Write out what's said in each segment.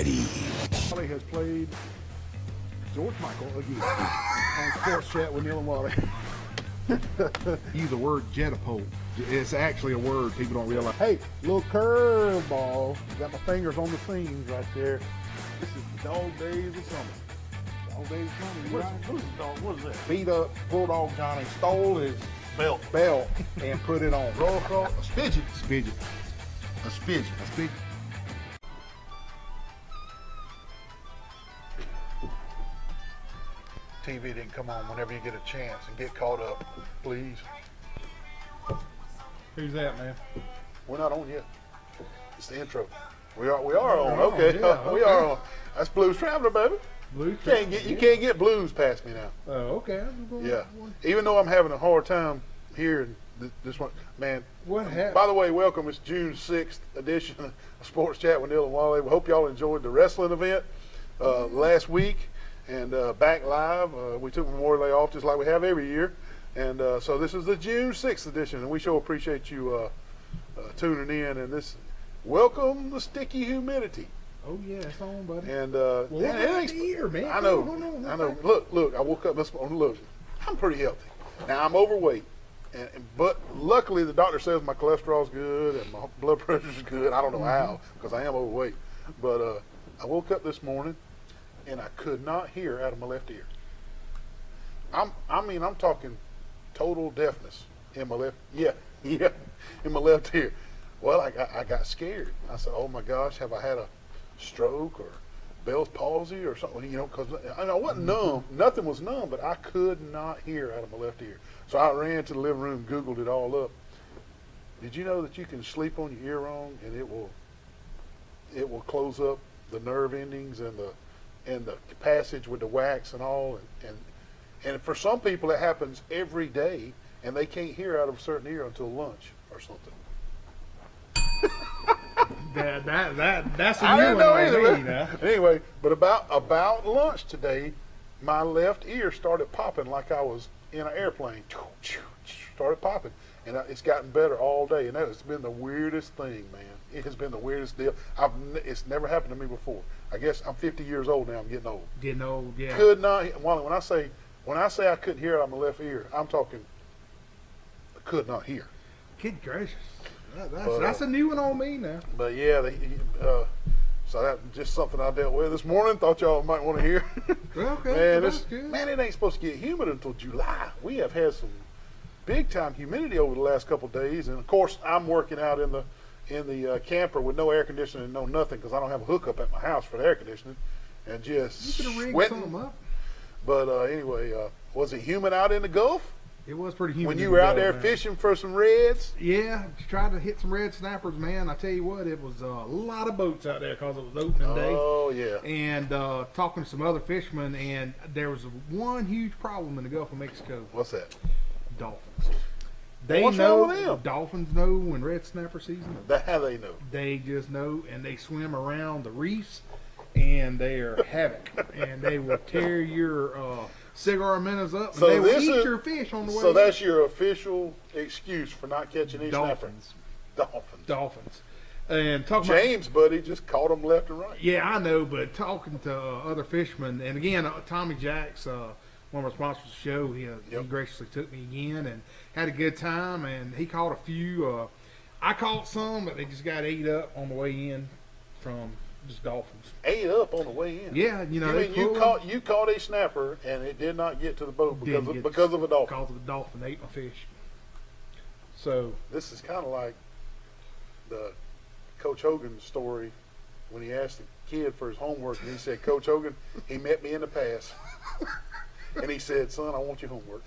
ready. Wally has played George Michael again on Sports Chat with Neal and Wally. Use the word jetapult. It's actually a word people don't realize. Hey, little curveball. Got my fingers on the seams right there. This is the dog days of summer. Dog days of summer. What is that? Beat up Bulldog Johnny, stole his Belt. and put it on. Roll across a spidget. A spidget. TV didn't come on whenever you get a chance and get caught up, please. Who's that, man? We're not on yet. It's the intro. We are on. Okay. Yeah, We are on. That's Blues Traveler, baby. Blues You can't get blues past me now. Oh, okay. Yeah. Even though I'm having a hard time here in this one, man. What happened? By the way, welcome. It's June 6th edition of Sports Chat with Neal and Wally. We hope y'all enjoyed the wrestling event last week and back live. We took Memorial Day off just like we have every year. And so this is the June 6th edition, and we sure appreciate you tuning in. And this, welcome the sticky humidity. Oh yeah, it's on, buddy. And well, it ain't here, man. I know. I know. Look. I woke up this morning. Look, I'm pretty healthy. Now I'm overweight, but luckily the doctor says my cholesterol's good and my blood pressure's good. I don't know how because I am overweight. But I woke up this morning and I could not hear out of my left ear. I'm talking total deafness in my left. Yeah, in my left ear. Well, I got scared. I said, "Oh my gosh, have I had a stroke or Bell's palsy or something?" You know, because I wasn't numb. Nothing was numb, but I could not hear out of my left ear. So I ran to the living room, Googled it all up. Did you know that you can sleep on your ear wrong and it will close up the nerve endings and the passage with the wax and all, and for some people it happens every day and they can't hear out of a certain ear until lunch or something. That's a I new didn't one know on either. me now. Anyway, but about lunch today, my left ear started popping like I was in an airplane. Started popping, and it's gotten better all day. And it's been the weirdest thing, man. It has been the weirdest deal. It's never happened to me before. I guess I'm 50 years old now. I'm getting old. Getting old, yeah. Could not. When I say I couldn't hear out of my left ear, I'm talking. I could not hear. Good gracious. That's a new one on me now. But yeah, so that's just something I dealt with this morning. Thought y'all might want to hear. Okay, Man, that's good. Man, it ain't supposed to get humid until July. We have had some big time humidity over the last couple of days, and of course I'm working out in the camper with no air conditioning, no nothing, because I don't have a hookup at my house for the air conditioning, and just You could have rigged sweating. something up. But anyway, was it humid out in the Gulf It was pretty humid. when you in were the out there Gulf, man. fishing for some reds? Yeah, tried to hit some red snappers, man. I tell you what, it was a lot of boats out there because it was opening day. Oh yeah. And talking to some other fishermen, and there was one huge problem in the Gulf of Mexico. What's that? Dolphins. They What's know. wrong with them? Dolphins know when red snapper season. How they know? They just know, and they swim around the reefs, and they are havoc, and they will tear your cigar minnows up, and So they will this eat is- your fish on the way. So that's your official excuse for not catching any Dolphins. snapper. Dolphins. And talking James, buddy, just caught them left and right. Yeah, I know, but talking to other fishermen, and again, Tommy Jacks, one of our sponsors of the show, he graciously took me again and had a good time, and he caught a few. I caught some, but they just got ate up on the way in from just dolphins. Ate up on the way in. Yeah, you know. You mean you caught a snapper and it did not get to the boat because of a dolphin? Because of a dolphin ate my fish. So This is kind of like the Coach Hogan story when he asked the kid for his homework and he said, "Coach Hogan, he met me in the past." And he said, "Son, I want your homework.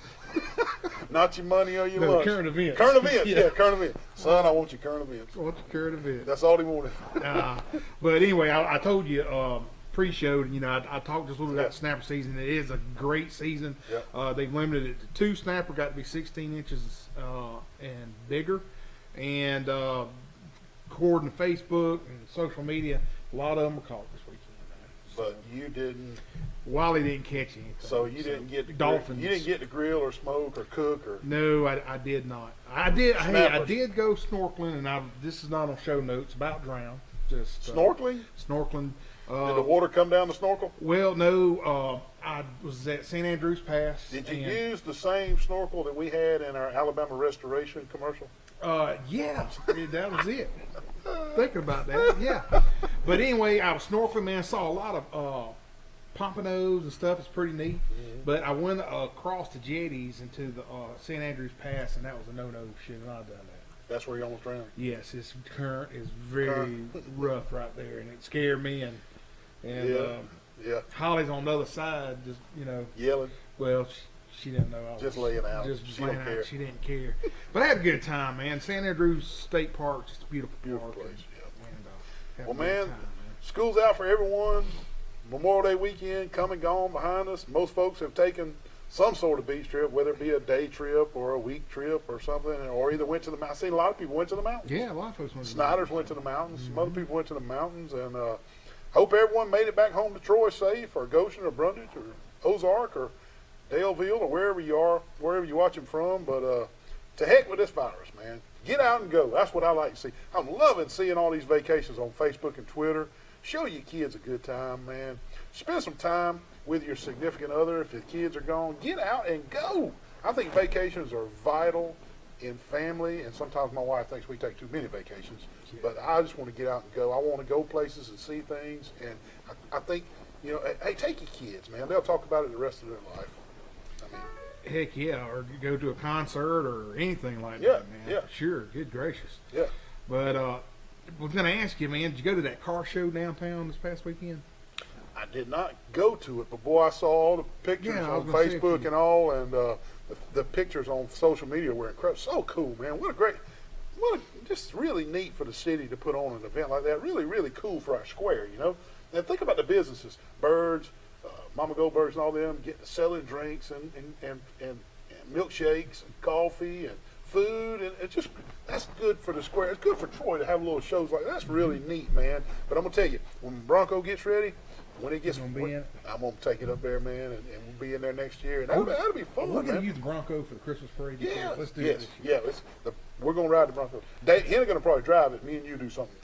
Not your money or your lunch." Current events. Current events, yeah, current events. Son, I want your current events. what's the current event? That's all he wanted. But anyway, I told you pre-show, you know, I talked just a little bit about snapper season. It is a great season. Yeah. They've limited it to 2 snapper, got to be 16 inches and bigger. And according to Facebook and social media, a lot of them were caught this weekend. But you didn't. Wally didn't catch anything. So you didn't get the dolphins. You didn't get to grill or smoke or cook or. No, I did not. I did. Hey, I Snappers. did go snorkeling, and this is not on show notes about drown. Just Snorkeling? Snorkeling. Did the water come down the snorkel? Well, no. I was at St. Andrews Pass. Did you use the same snorkel that we had in our Alabama Restoration commercial? Yeah, that was it. Thinking about that, yeah. But anyway, I was snorkeling, man. Saw a lot of pompanos and stuff. It's pretty neat. Mm-hmm. But I went across the jetties into the St. Andrews Pass, and that was a no-no. Should not have done that. That's where you almost drowned. Yes, this current is very rough right there, and it scared me. And Holly's on the other side, just Yelling. Well, she didn't know I was just laying out. Just she laying don't out. care. She didn't care. But I had a good time, man. St. Andrews State Park, just a beautiful Beautiful park. place. And, Well, had a good man, time, school's out for everyone. Memorial Day weekend come and gone behind us. Most folks have taken some sort of beach trip, whether it be a day trip or a week trip or something, or either went to the mountains. I've seen a lot of people went to the mountains. Yeah, a lot of folks went to the Snyder's went to the mountains. Some other people went to the mountains, and hope everyone made it back home to Troy safe, or Goshen, or Brundage, or Ozark, or Daleville, or wherever you are, wherever you're watching from. But to heck with this virus, man. Get out and go. That's what I like to see. I'm loving seeing all these vacations on Facebook and Twitter. Show your kids a good time, man. Spend some time with your significant other. If the kids are gone, get out and go. I think vacations are vital in family, and sometimes my wife thinks we take too many vacations. But I just want to get out and go. I want to go places and see things, and I think, hey, take your kids, man. They'll talk about it the rest of their life. I mean, Heck yeah, or go to a concert or anything like Yeah, that, man. yeah. Sure, good gracious. yeah. But I was going to ask you, man, did you go to that car show downtown this past weekend? I did not go to it, but boy, I saw all the pictures Yeah, I was on gonna say, if Facebook you- and all, and the pictures on social media were incredible. So cool, man. Just really neat for the city to put on an event like that. Really, really cool for our square, And think about the businesses, Birds, Mama Goldbergs and all them, selling drinks and milkshakes and coffee and food, and that's good for the square. It's good for Troy to have little shows like that. That's really neat, man. But I'm gonna tell you, when Bronco gets ready, when it gets, You gonna be in it? I'm gonna take it up there, man, and we'll be in there next year, and that'll be fun, We're going man. to use the Bronco for the Christmas parade. Yeah, Let's do yes, this. yeah. We're gonna ride the Bronco. Henry gonna probably drive it. Me and you do something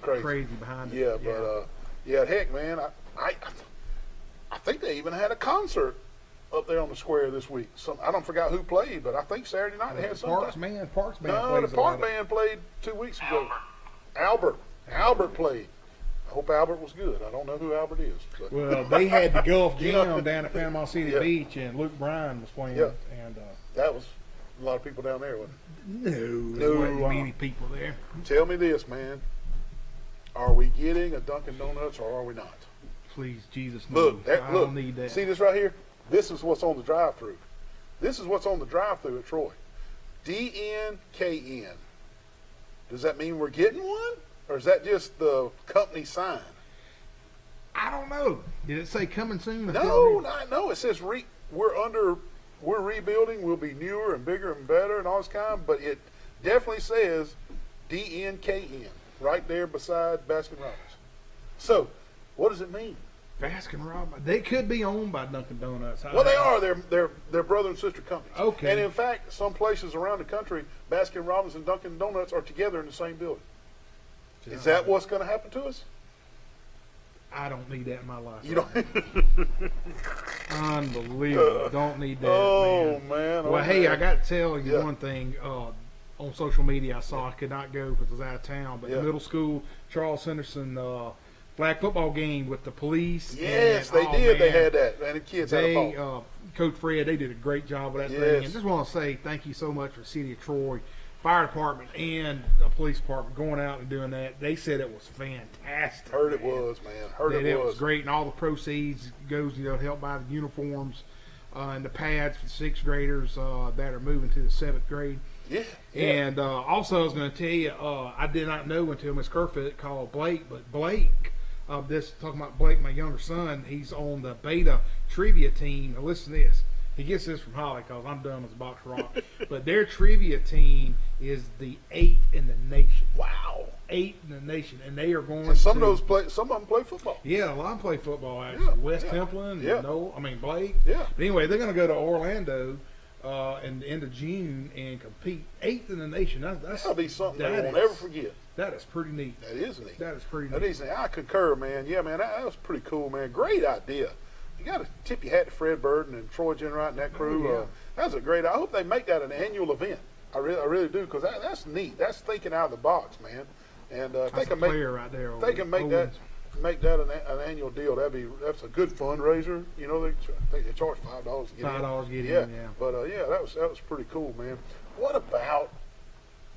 crazy. Behind it. Yeah, but heck, man, I think they even had a concert up there on the square this week. I don't forgot who played, but I think Saturday night they had something. Parks band No, the plays a Park lot. band played 2 weeks ago. Albert played. I hope Albert was good. I don't know who Albert is. But. Well, they had the Gulf You Gym know- down at Panama City Yeah. Beach, and Luke Bryan was playing. Yeah. And That was a lot of people down there, wasn't no, there wasn't many people there. it? Tell me this, man. Are we getting a Dunkin' Donuts or are we not? Please, Jesus, no. Look, I don't need that. See this right here? This is what's on the drive-thru. This is what's on the drive-thru at Troy. DNKN. Does that mean we're getting one? Or is that just the company sign? I don't know. Did it say coming soon? No. It says we're rebuilding. We'll be newer and bigger and better and all this kind. But it definitely says DNKN right there beside Baskin Robbins. So, what does it mean? Baskin Robbins. They could be owned by Dunkin' Donuts. Well, they are. They're brother and sister companies. Okay. And in fact, some places around the country, Baskin Robbins and Dunkin' Donuts are together in the same building. Is that what's going to happen to us? I don't need that in my life. You don't. Unbelievable. Don't need that. Oh man. man. Well, hey, I got to tell you Yeah. one thing. On social media, I saw I could not go because I was out of town. But Yeah. the middle school Charles Henderson flag football game with the police. Yes, and, they oh, did. They man, had that, and the kids had a They, ball. Coach Fred, they did a great job with that Yes. thing. And just want to say thank you so much for the City of Troy Fire Department and the police department going out and doing that. They said it was fantastic. Heard it man. was, man. Heard That it was was. great, and all the proceeds goes to help buy the uniforms and the pads for the sixth graders that are moving to the seventh grade. Yeah. And also, I was going to tell you, I did not know until Miss Kerfoot called Blake, but Blake, talking about Blake, my younger son, he's on the beta trivia team. Now listen to this. He gets this from Holly because I'm dumb as a box of rock. But their trivia team is the 8th in the nation. Wow. 8th in the nation, and they are going. And some to, of them play football. Yeah, a lot of them play football actually. Yeah, West yeah, Templin, yeah. Blake. Yeah. But anyway, they're going to go to Orlando in the end of June and compete 8th in the nation. That'll be something that they won't is- ever forget. That is pretty neat. That is neat. That is pretty That neat. is neat. I concur, man. Yeah, man, that was pretty cool, man. Great idea. You got to tip your hat to Fred Burton and Troy Jenright and that crew. Oh, yeah. That's a great. I hope they make that an annual event. I really do, because that's neat. That's thinking out of the box, man. And if they That's a can make player right there. they can make that an annual deal. That's a good fundraiser. You know, I think they charge $5 to get in. $5 to get Yeah, in. Yeah. but yeah, that was pretty cool, man. What about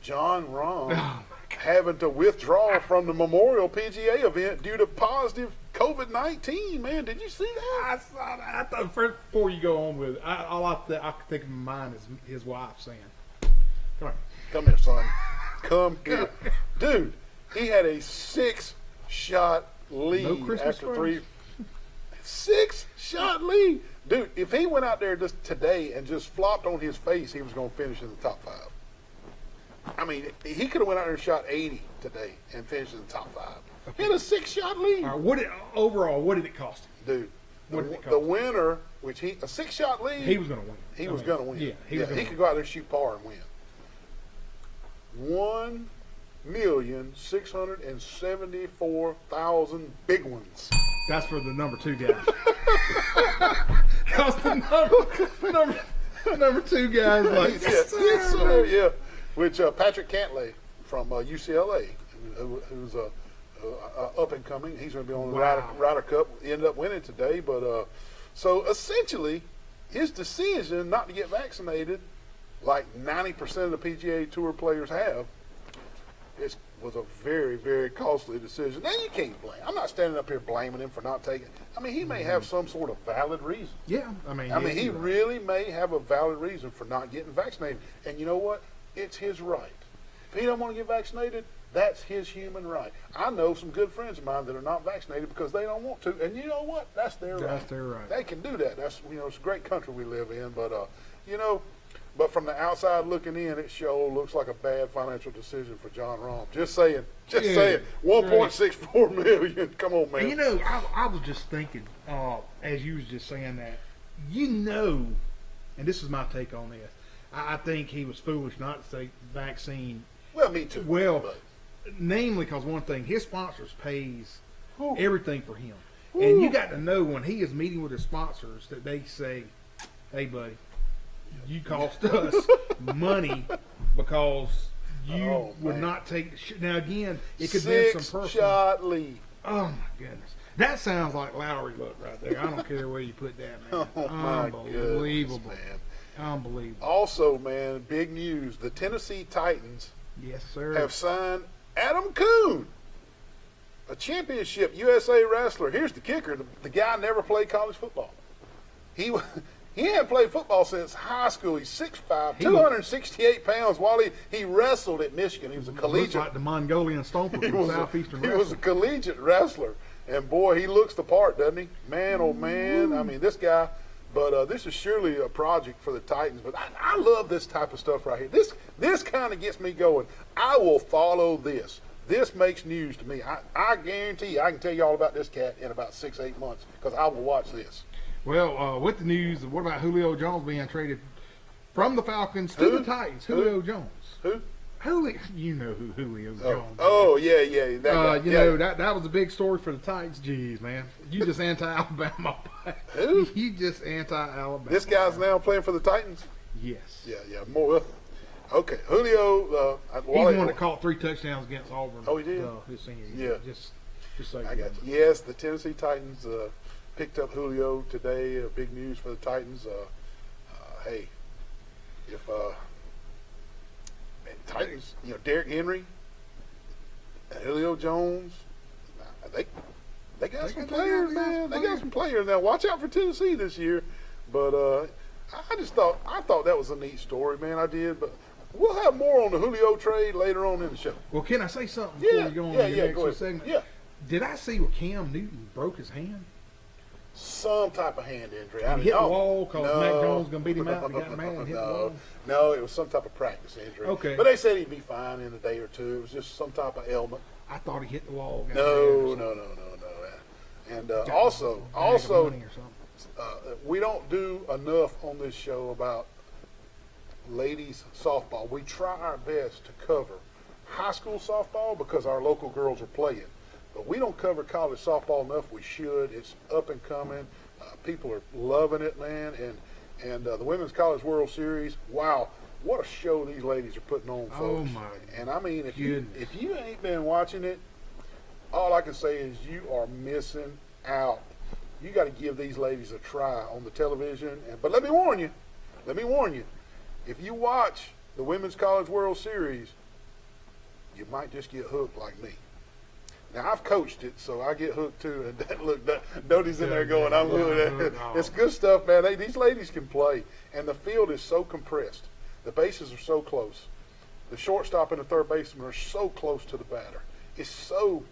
John Rahm having to withdraw from the Memorial PGA event due to positive COVID-19? Man, did you see that? I saw that. I thought first, before you go on with it, all I can think of in my mind is his wife saying, "Come on, Come here, son. Come here, dude. He had a 6-shot lead No Christmas after cards? 6-shot lead, dude. If he went out there just today and just flopped on his face, he was going to finish in the top 5. I mean, he could have went out there and shot 80 today and finished in the top 5. He had a 6-shot lead, All right, overall, what did it cost him? dude. What did it The cost? winner, which a 6-shot lead, He was going to win. he was going to win. Yeah, he was he going could to go out there and shoot par and win. 1,674,000 big ones. That's for the number 2 guys. That's the number 2 guys. Like, yes, sir. Yeah. Which Patrick Cantlay from UCLA, who's up and coming. He's going to be on the Wow. Ryder Cup. He ended up winning today, but so essentially, his decision not to get vaccinated, like 90% of the PGA Tour players have, was a very, very costly decision. Now you can't blame. I'm not standing up here blaming him for not taking. I mean, he may have some sort of valid reason. yeah, I mean, He you're right. really may have a valid reason for not getting vaccinated. And you know what? It's his right. If he don't want to get vaccinated, that's his human right. I know some good friends of mine that are not vaccinated because they don't want to. And you know what? That's their right. That's their right. They can do that. That's it's a great country we live in. But but from the outside looking in, it sure looks like a bad financial decision for John Rahm. Just saying. Just Yeah, saying. 1.64 million. Come on, man. And I was just thinking, as you was just saying that, and this is my take on this, I think he was foolish not to take the vaccine. Well, me too. Well, But- namely because one thing, his sponsors pays Whew. everything for him. Whew. And you got to know when he is meeting with his sponsors that they say, hey, buddy, you cost us money because you would man. not take now again, it could be some person. 6-shot lead. Oh my goodness. That sounds like Lowry look right there. I don't care where you put that, man. Oh, my Unbelievable. goodness, man. Unbelievable. Also, man, big news. The Tennessee Titans Yes, sir. have signed Adam Kuhn, a championship USA wrestler. Here's the kicker. The guy never played college football. He hadn't played football since high school. He's 6'5", 268 pounds. While he wrestled at Michigan, he was a Looks collegiate. like the Mongolian stomper He from was, Southeastern he was a Wrestling. collegiate wrestler. And, boy, he looks the part, doesn't he? Man, oh, man. I mean, this guy. But this is surely a project for the Titans. But I love this type of stuff right here. This kind of gets me going. I will follow this. This makes news to me. I guarantee you I can tell you all about this cat in about 6-8 months because I will watch this. Well, with the news, what about Julio Jones being traded from the Falcons to the Titans? Julio Jones. Who? You know who Julio Jones is. Oh, yeah. That guy. That was a big story for the Titans. Jeez, man. You just anti-Alabama. Who? You just anti-Alabama. This guy's now playing for the Titans? Yes. Yeah. More. Okay. Julio. He's the one that caught 3 touchdowns against Auburn. Oh, he did? His senior year. Yeah. Just so you I got you. Yes, the Tennessee Titans picked up Julio today. Big news for the Titans. Hey, if Titans, Derrick Henry, Julio Jones, they got some players, man. They got some players. Now watch out for Tennessee this year. But I thought that was a neat story, man. I did, but. We'll have more on the Julio trade later on in the show. Well, can I say something before we go on to your next go ahead. segment? Yeah. Did I see where Cam Newton broke his hand? Some type of hand injury. He hit the wall because Mac Jones going to beat him out and got mad and hit the wall? No, it was some type of practice injury. Okay. But they said he'd be fine in a day or two. It was just some type of ailment. I thought he hit the wall. Got No. mad or something. And Got also, a bag of money or something. we don't do enough on this show about ladies softball. We try our best to cover high school softball because our local girls are playing. But we don't cover college softball enough. We should. It's up and coming. People are loving it, man. And the Women's College World Series, wow, what a show these ladies are putting on, folks. Oh, my And I mean, if you goodness. ain't been watching it, all I can say is you are missing out. You got to give these ladies a try on the television. But let me warn you, if you watch the Women's College World Series, you might just get hooked like me. Now, I've coached it, so I get hooked too. And look, Doty's in there going, I'm good. It's good stuff, man. These ladies can play, and the field is so compressed. The bases are so close. The shortstop and the third baseman are so close to the batter. It's so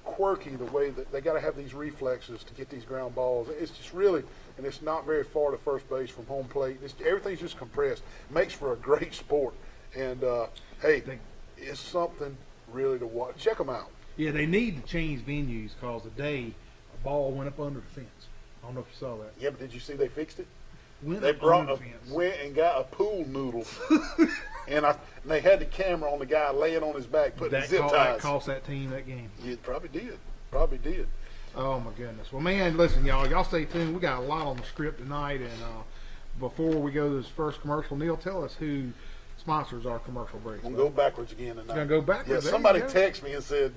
quirky the way that they got to have these reflexes to get these ground balls. It's just really, and it's not very far to first base from home plate. Everything's just compressed. Makes for a great sport. And, hey, it's something really to watch. Check them out. Yeah, they need to change venues because today a ball went up under the fence. I don't know if you saw that. Yeah, but did you see they fixed it? Went and got a pool noodle, and they had the camera on the guy laying on his back putting zip ties. That cost that team that game. Yeah, it probably did. Oh my goodness. Well, man, listen, y'all stay tuned. We got a lot on the script tonight, and before we go to this first commercial, Neal, tell us who sponsors our commercial break. I'm gonna go backwards again tonight. Gonna go backwards. Yeah, somebody texted me and said,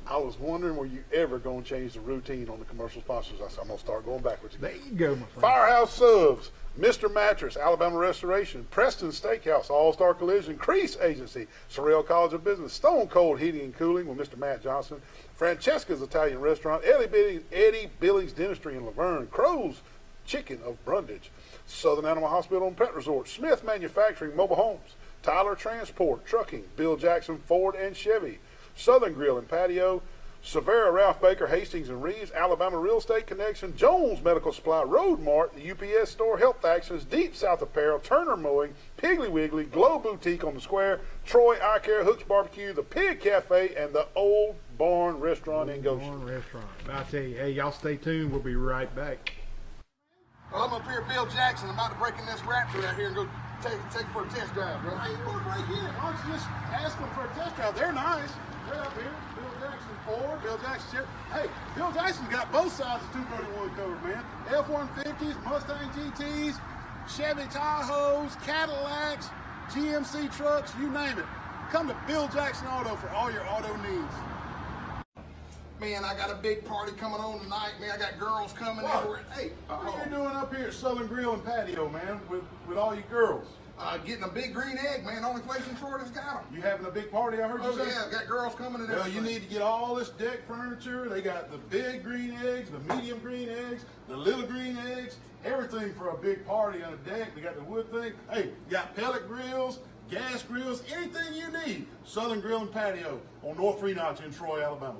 I was wondering, were you ever going to change the routine on the commercial sponsors? I said, I'm going to start going backwards again. There you go, my friend. Firehouse Subs, Mr. Mattress, Alabama Restoration, Preston Steakhouse, All-Star Collision, Crease Agency, Sorrel College of Business, Stone Cold Heating and Cooling with Mr. Matt Johnson, Francesca's Italian Restaurant, Eddie Billy's Dentistry in Laverne, Crow's Chicken of Brundage, Southern Animal Hospital and Pet Resort, Smith Manufacturing, Mobile Homes, Tyler Transport, Trucking, Bill Jackson, Ford and Chevy, Southern Grill and Patio, Severa, Ralph Baker, Hastings and Reeves, Alabama Real Estate Connection, Jones Medical Supply, Road Mart, the UPS Store, Health Actions, Deep South Apparel, Turner Mowing, Piggly Wiggly, Glow Boutique on the Square, Troy Eye Care, Hooks Barbecue, the Pig Cafe, and the Old Barn Restaurant in Goshen. Barn Restaurant. I tell you, hey, y'all stay tuned. We'll be right back. Well, I'm up here at Bill Jackson. I'm about to break in this Raptor out here and go take it for a test drive, bro. How you want to break in? Why don't you just ask them for a test drive? They're nice. They're up here. Bill Jackson Ford, Bill Jackson Chevy. Hey, Bill Jackson got both sides of 231 covered, man. F-150s, Mustang GTs, Chevy Tahoes, Cadillacs, GMC trucks, you name it. Come to Bill Jackson Auto for all your auto needs. Man, I got a big party coming on tonight, man. I got girls coming everywhere. Hey, What are you doing up here at Southern Grill and Patio, man, with all your girls? getting a big green egg, man. Only place in Florida's got them. You having a big party, I heard you Oh, say? yeah, got girls coming and Well, everything. you need to get all this deck furniture. They got the big green eggs, the medium green eggs, the little green eggs, everything for a big party on a deck. They got the wood thing. Hey, you got pellet grills, gas grills, anything you need. Southern Grill and Patio on North Free Notch in Troy, Alabama.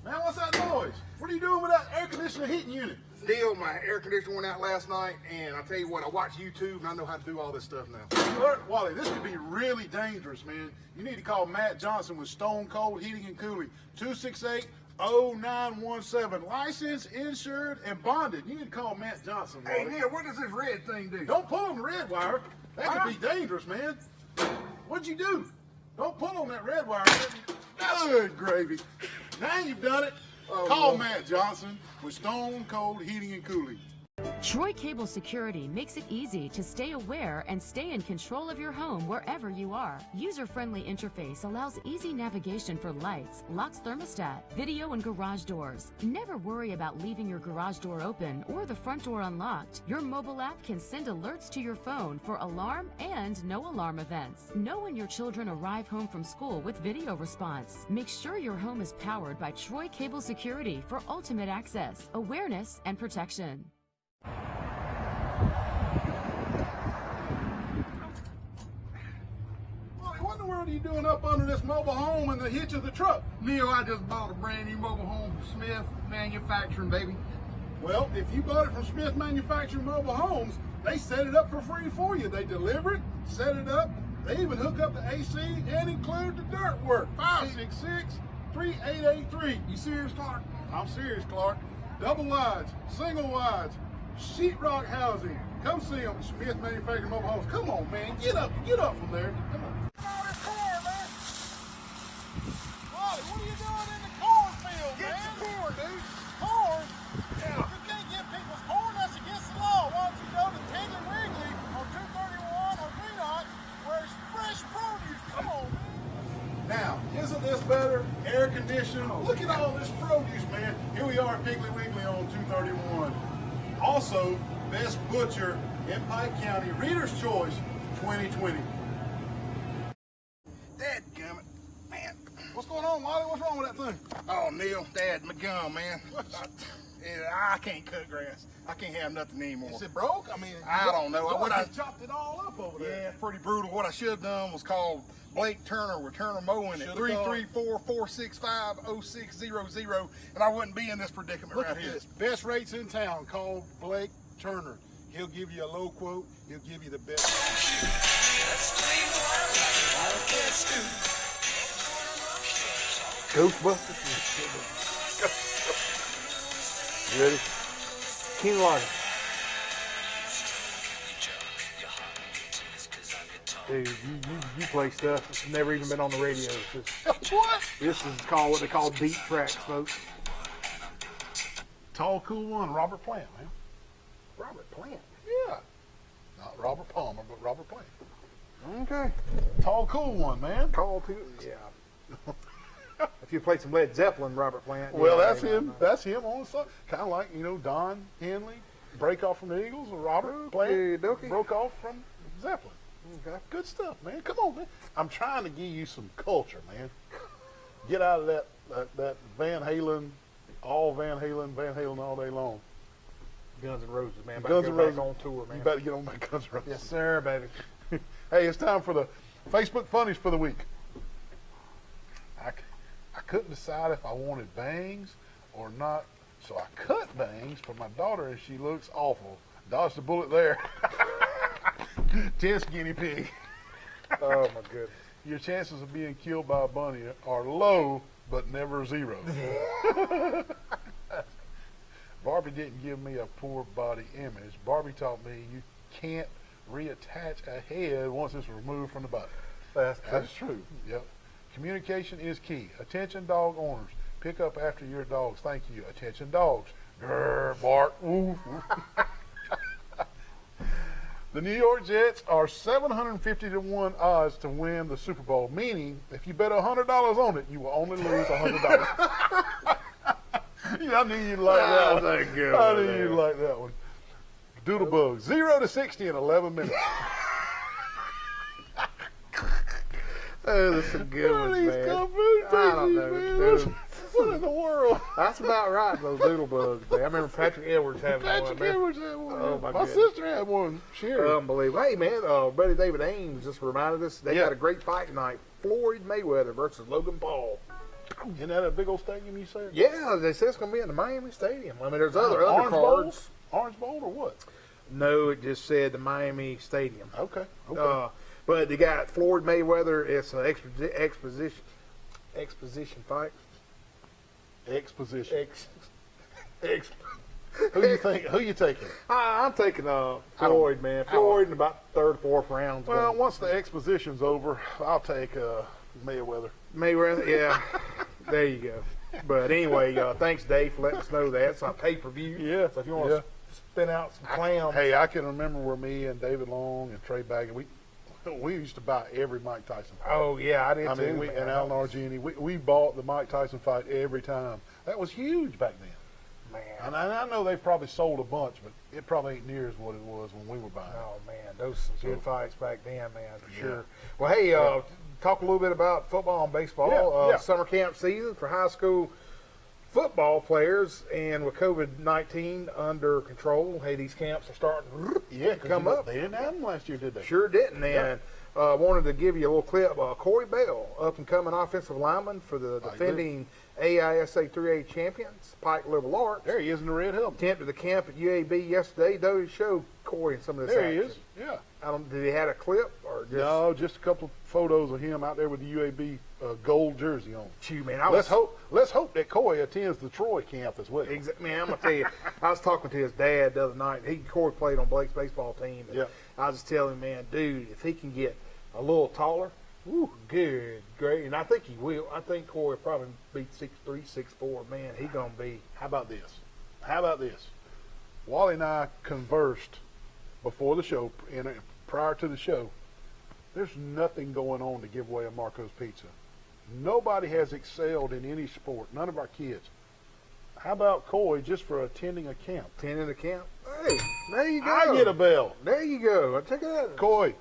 Man, what's that noise? What are you doing with that air conditioner heating unit? Deal, my air conditioner went out last night, and I tell you what, I watch YouTube, and I know how to do all this stuff now. Look, Wally, this could be really dangerous, man. You need to call Matt Johnson with Stone Cold Heating and Cooling, 268-0917. Licensed, insured, and bonded. You need to call Matt Johnson, Hey, Wally. Neal, what does this red thing do? Don't pull on the red wire. That could be dangerous, man. What'd you do? Don't pull on that red wire. Good gravy. Now you've done it. Call Matt Johnson with Stone Cold Heating and Cooling. Troy Cable Security makes it easy to stay aware and stay in control of your home wherever you are. User-friendly interface allows easy navigation for lights, locks thermostat, video and garage doors. Never worry about leaving your garage door open or the front door unlocked. Your mobile app can send alerts to your phone for alarm and no alarm events. Know when your children arrive home from school with video response. Make sure your home is powered by Troy Cable Security for ultimate access, awareness, and protection. Wally, what in the world are you doing up under this mobile home and the hitch of the truck? Neal, I just bought a brand new mobile home from Smith Manufacturing, baby. Well, if you bought it from Smith Manufacturing Mobile Homes, they set it up for free for you. They deliver it, set it up. They even hook up the AC and include the dirt work. 566-3883. You serious, Clark? I'm serious, Clark. Double wides, single wides, sheetrock housing, Come see them, Smith Manufacturing Mobile Homes. Come on, man. Get up from there. Come on. Wally, what are you doing in the cornfield, man? Get the corn, dude. Corn? Yeah. You can't get people's corn. That's against the law. Why don't you go to Piggly Wiggly on 231 on Greenock where it's fresh produce? Come on, man. Now, isn't this better? Air conditioning. Look at all this produce, man. Here we are at Piggly Wiggly on 231. Also, best butcher in Pike County, Reader's Choice 2020. Dadgummit. Man, what's going on, Wally? What's wrong with that thing? Oh, Neal, Dad, my gum, man. I can't cut grass. I can't have nothing anymore. Is it broke? I mean, I don't know. What I I chopped it all up over there. Yeah, it's pretty brutal. What I should have done was called Blake Turner with Turner Mowing at Should've 334-465-0600, and I wouldn't be in this predicament Look right at here. this. Best rates in town. Call Blake Turner. He'll give you a low quote. He'll give you the best. Ghostbusters. You ready? King Lion. Dude, you play stuff that's never even been on the radio. What? This is called what they call deep tracks, folks. Tall, cool one. Robert Plant, man. Robert Plant. Yeah. Not Robert Palmer, but Robert Plant. Okay. Tall, cool one, man. Call to yeah. If you played some Led Zeppelin, Robert Plant. Well, yeah, that's him. That's him on the side. Kind of like, Don Henley, break off from the Eagles, or Robert Plant Okey-dokey. broke off from Zeppelin. Okay. Good stuff, man. Come on, man. I'm trying to give you some culture, man. Get out of that Van Halen, all Van Halen all day long. Guns N' Roses, man. Guns N' Roses on tour, man. You better get on my Guns N' Roses. Yes, sir, baby. Hey, it's time for the Facebook funnies for the week. I couldn't decide if I wanted bangs or not, so I cut bangs for my daughter, and she looks awful. Dodged the bullet there. Test guinea pig. Oh my goodness. Your chances of being killed by a bunny are low, but never zero. Barbie didn't give me a poor body image. Barbie taught me you can't reattach a head once it's removed from the body. That's true. Yep. Communication is key. Attention dog owners. Pick up after your dogs. Thank you. Attention dogs. Grr, bark. Oof. The New York Jets are 750 to 1 odds to win the Super Bowl, meaning if you bet $100 on it, you will only lose $100. Yeah, I knew you'd like that one. That's a good I one knew you'd like that one. Doodlebug, 0 to 60 in 11 minutes. Oh, that's a good What are one, these man. kung fu I don't know, man? dude. What in the world? That's about right, those doodle bugs, man. I remember Patrick Edwards having one. Patrick man. Edwards had one. Oh, my my goodness. sister had one. Sherry. Unbelievable. Hey, man, buddy David Ames just reminded us they Yeah. got a great fight tonight. Floyd Mayweather versus Logan Paul. Isn't that a big old stadium you said? Yeah, they say it's going to be in the Miami Stadium. I mean, there's other Orange Bowl? undercards. Orange Bowl or what? No, it just said the Miami Stadium. Okay. But they got Floyd Mayweather. It's an exposition fight. Exposition. Who you think? Who you taking? I'm taking Floyd, man. Floyd in about third, fourth rounds. Well, once the exposition's over, I'll take Mayweather. Mayweather, yeah. There you go. But anyway, thanks, Dave, for letting us know that. It's on pay-per-view. Yeah, So if you want to spin out some clams. Hey, I can remember where me and David Long and Trey Baggett, we used to buy every Mike Tyson fight. Oh, yeah, I did I too. mean, man. and Alan Argini, we bought the Mike Tyson fight every time. That was huge back then. Man. And I know they probably sold a bunch, but it probably ain't near as what it was when we were buying. Oh, man, those some good fights back then, man, for Yeah. sure. Well, hey, talk a little bit about football and baseball. Yeah. Summer camp season for high school football players, and with COVID-19 under control, hey, these camps are starting Yeah, to come up. They didn't have them last year, did they? Sure didn't. And wanted to give you a little clip. Corey Bell, up-and-coming offensive lineman for the defending AISA 3A champions, Pike Liberal Arts. There he is in the red helmet. Attempted the camp at UAB yesterday. Though he showed Corey in some of this There action. he is. Yeah. Did he have a clip or or just? No, just a couple of photos of him out there with the UAB gold jersey on. Shoot, man, Let's hope that Coy attends the Troy camp as well. Man, I'm gonna tell you, I was talking to his dad the other night. Corey played on Blake's baseball team. And Yeah. I was just telling him, man, dude, if he can get a little taller, good, great, and I think he will. I think Corey will probably be 6'3", 6'4". Man, he's gonna be. How about this? Wally and I conversed before the show, prior to the show. There's nothing going on to give away a Marco's Pizza. Nobody has excelled in any sport. None of our kids. How about Coy just for attending a camp? Attending the camp. Hey, there you go. I get a bell. There you go. I take that. Coy,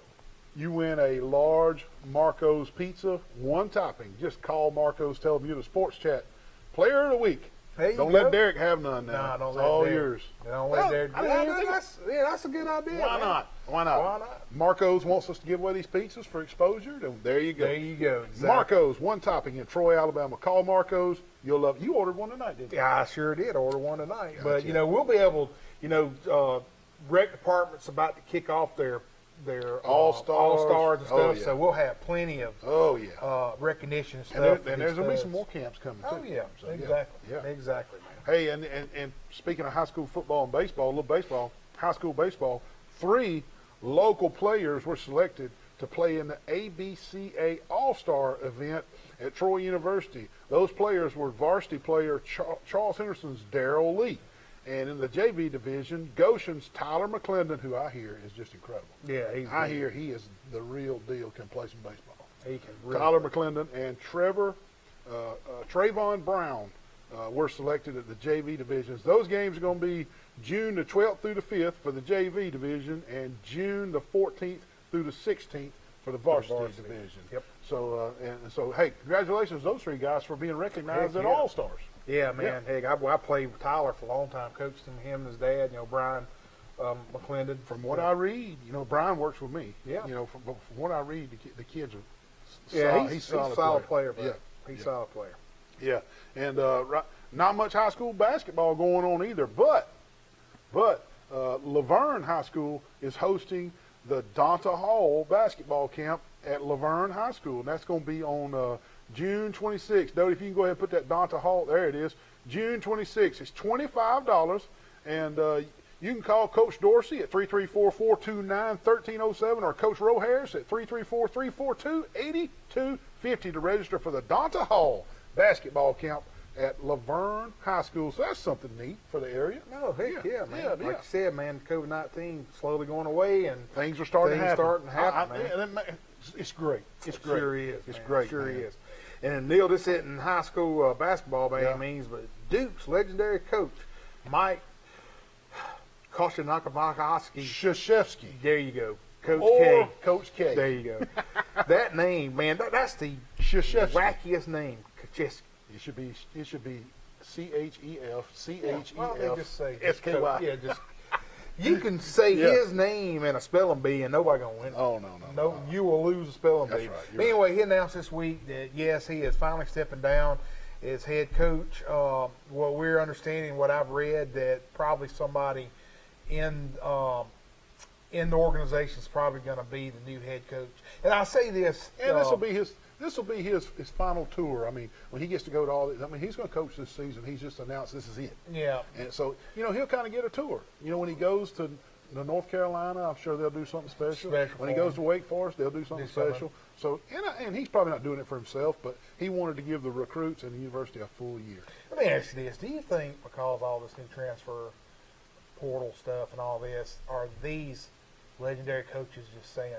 you win a large Marco's Pizza, one topping. Just call Marco's, tell them you're the Sports Chat Player of the Week. There you Don't go. let Derek have none now. Nah, don't it's let all Derek. yours. Don't let Derek. I didn't even think That's a good idea. Why man. not? Why not? Why not? Marco's wants us to give away these pizzas for exposure. Then there you go. There you go. Exactly. Marco's, one topping in Troy, Alabama. Call Marco's. You'll love it. You ordered one tonight, didn't you? Yeah, I sure did order one tonight. But, Gotcha. we'll be able, rec department's about to kick off their All-Stars and stuff, Oh, yeah. so we'll have plenty of Oh, yeah. recognition And, stuff. there's going to be some more camps coming, too. Oh, yeah, So, exactly. Yeah. Exactly, man. Hey, and speaking of high school football and baseball, a little baseball, high school baseball, 3 local players were selected to play in the ABCA All-Star event at Troy University. Those players were varsity player Charles Henderson's Darrell Lee. And in the JV division, Goshen's Tyler McClendon, who I hear is just incredible. Yeah, I hear he is the real deal, can play some baseball. he can really Tyler McClendon and Trayvon Brown were selected at the JV divisions. Those games are going to be June the 12th through the 5th for the JV division and June the 14th through the 16th for the varsity division. Yep. So, hey, congratulations to those 3 guys for being recognized Heck at yeah. All-Stars. Yeah, man. Heck, I played with Tyler for a long time, coached him and his dad, Brian McClendon. From what I read, Brian works with me. Yeah. From what I read, the kids are He's a solid player, bro. Yeah. He's a solid player. Yeah, and not much high school basketball going on either. But Laverne High School is hosting the Donta Hall basketball camp at Laverne High School, and that's going to be on June 26th. Doty, if you can go ahead and put that Donta Hall, there it is. June 26th. It's $25, and you can call Coach Dorsey at 334-429-1307 or Coach Roharris at 334-342-8250 to register for the Donta Hall basketball camp at Laverne High School. So that's something neat for the area. No, heck yeah, man. Yeah, Like yeah. you said, man, COVID-19 slowly going away, and Things are starting to happen. man. It's great. It's It great. sure is. It's man. great. It sure man. is. And Neil, this isn't high school basketball by Yeah. any means, but Duke's legendary coach, Mike Koshinakamakowski. Krzyzewski. There you go. Coach Or K. Coach K. There you go. That name, man, that's the Krzyzewski. wackiest name. Kaczewski. It should be CHEF Well, they just say SKY. Yeah, just you can say Yeah. his name in a spelling bee and nobody gonna win. Oh no. No, you will lose a spelling That's bee. right, But you're anyway, he announced this week that yes, he is finally stepping down as head coach. What we're understanding, what I've read, that probably somebody in the organization is probably going to be the new head coach. And I say this, And this will be his final tour. I mean, when he gets to go to all this, I mean, he's going to coach this season. He's just announced this is it. yeah. And so, he'll kind of get a tour. When he goes to North Carolina, I'm sure they'll do something special. When he for goes to Wake Forest, they'll do something special. So, and he's probably not doing it for himself, but he wanted to give the recruits and the university a full year. Let me ask you this: do you think because all this new transfer portal stuff and all this, are these legendary coaches just saying,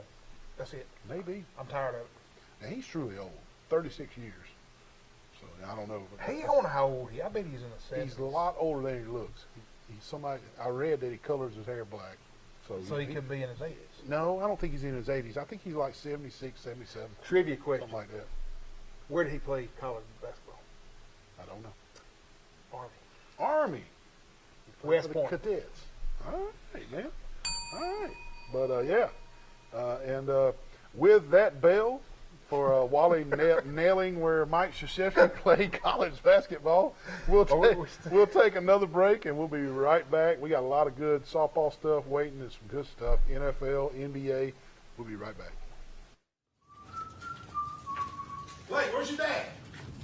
"That's it, Maybe. I'm tired of it"? And he's truly old, 36 years. So I don't know. Hey, I wonder how old he. I bet he's in the 70s. He's a lot older than he looks. He's somebody. I read that he colors his hair black. So he could be in his 80s. No, I don't think he's in his 80s. I think he's like 76, 77, Trivia question: something like that. where did he play college basketball? I don't know. Army. Army. West For the Point. Cadets. All right, man. All right. But, and with that bell for Wally nailing where Mike Krzyzewski played college basketball, we'll take another break, and we'll be right back. We got a lot of good softball stuff waiting and some good stuff, NFL, NBA. We'll be right back. Blake, where's your dad?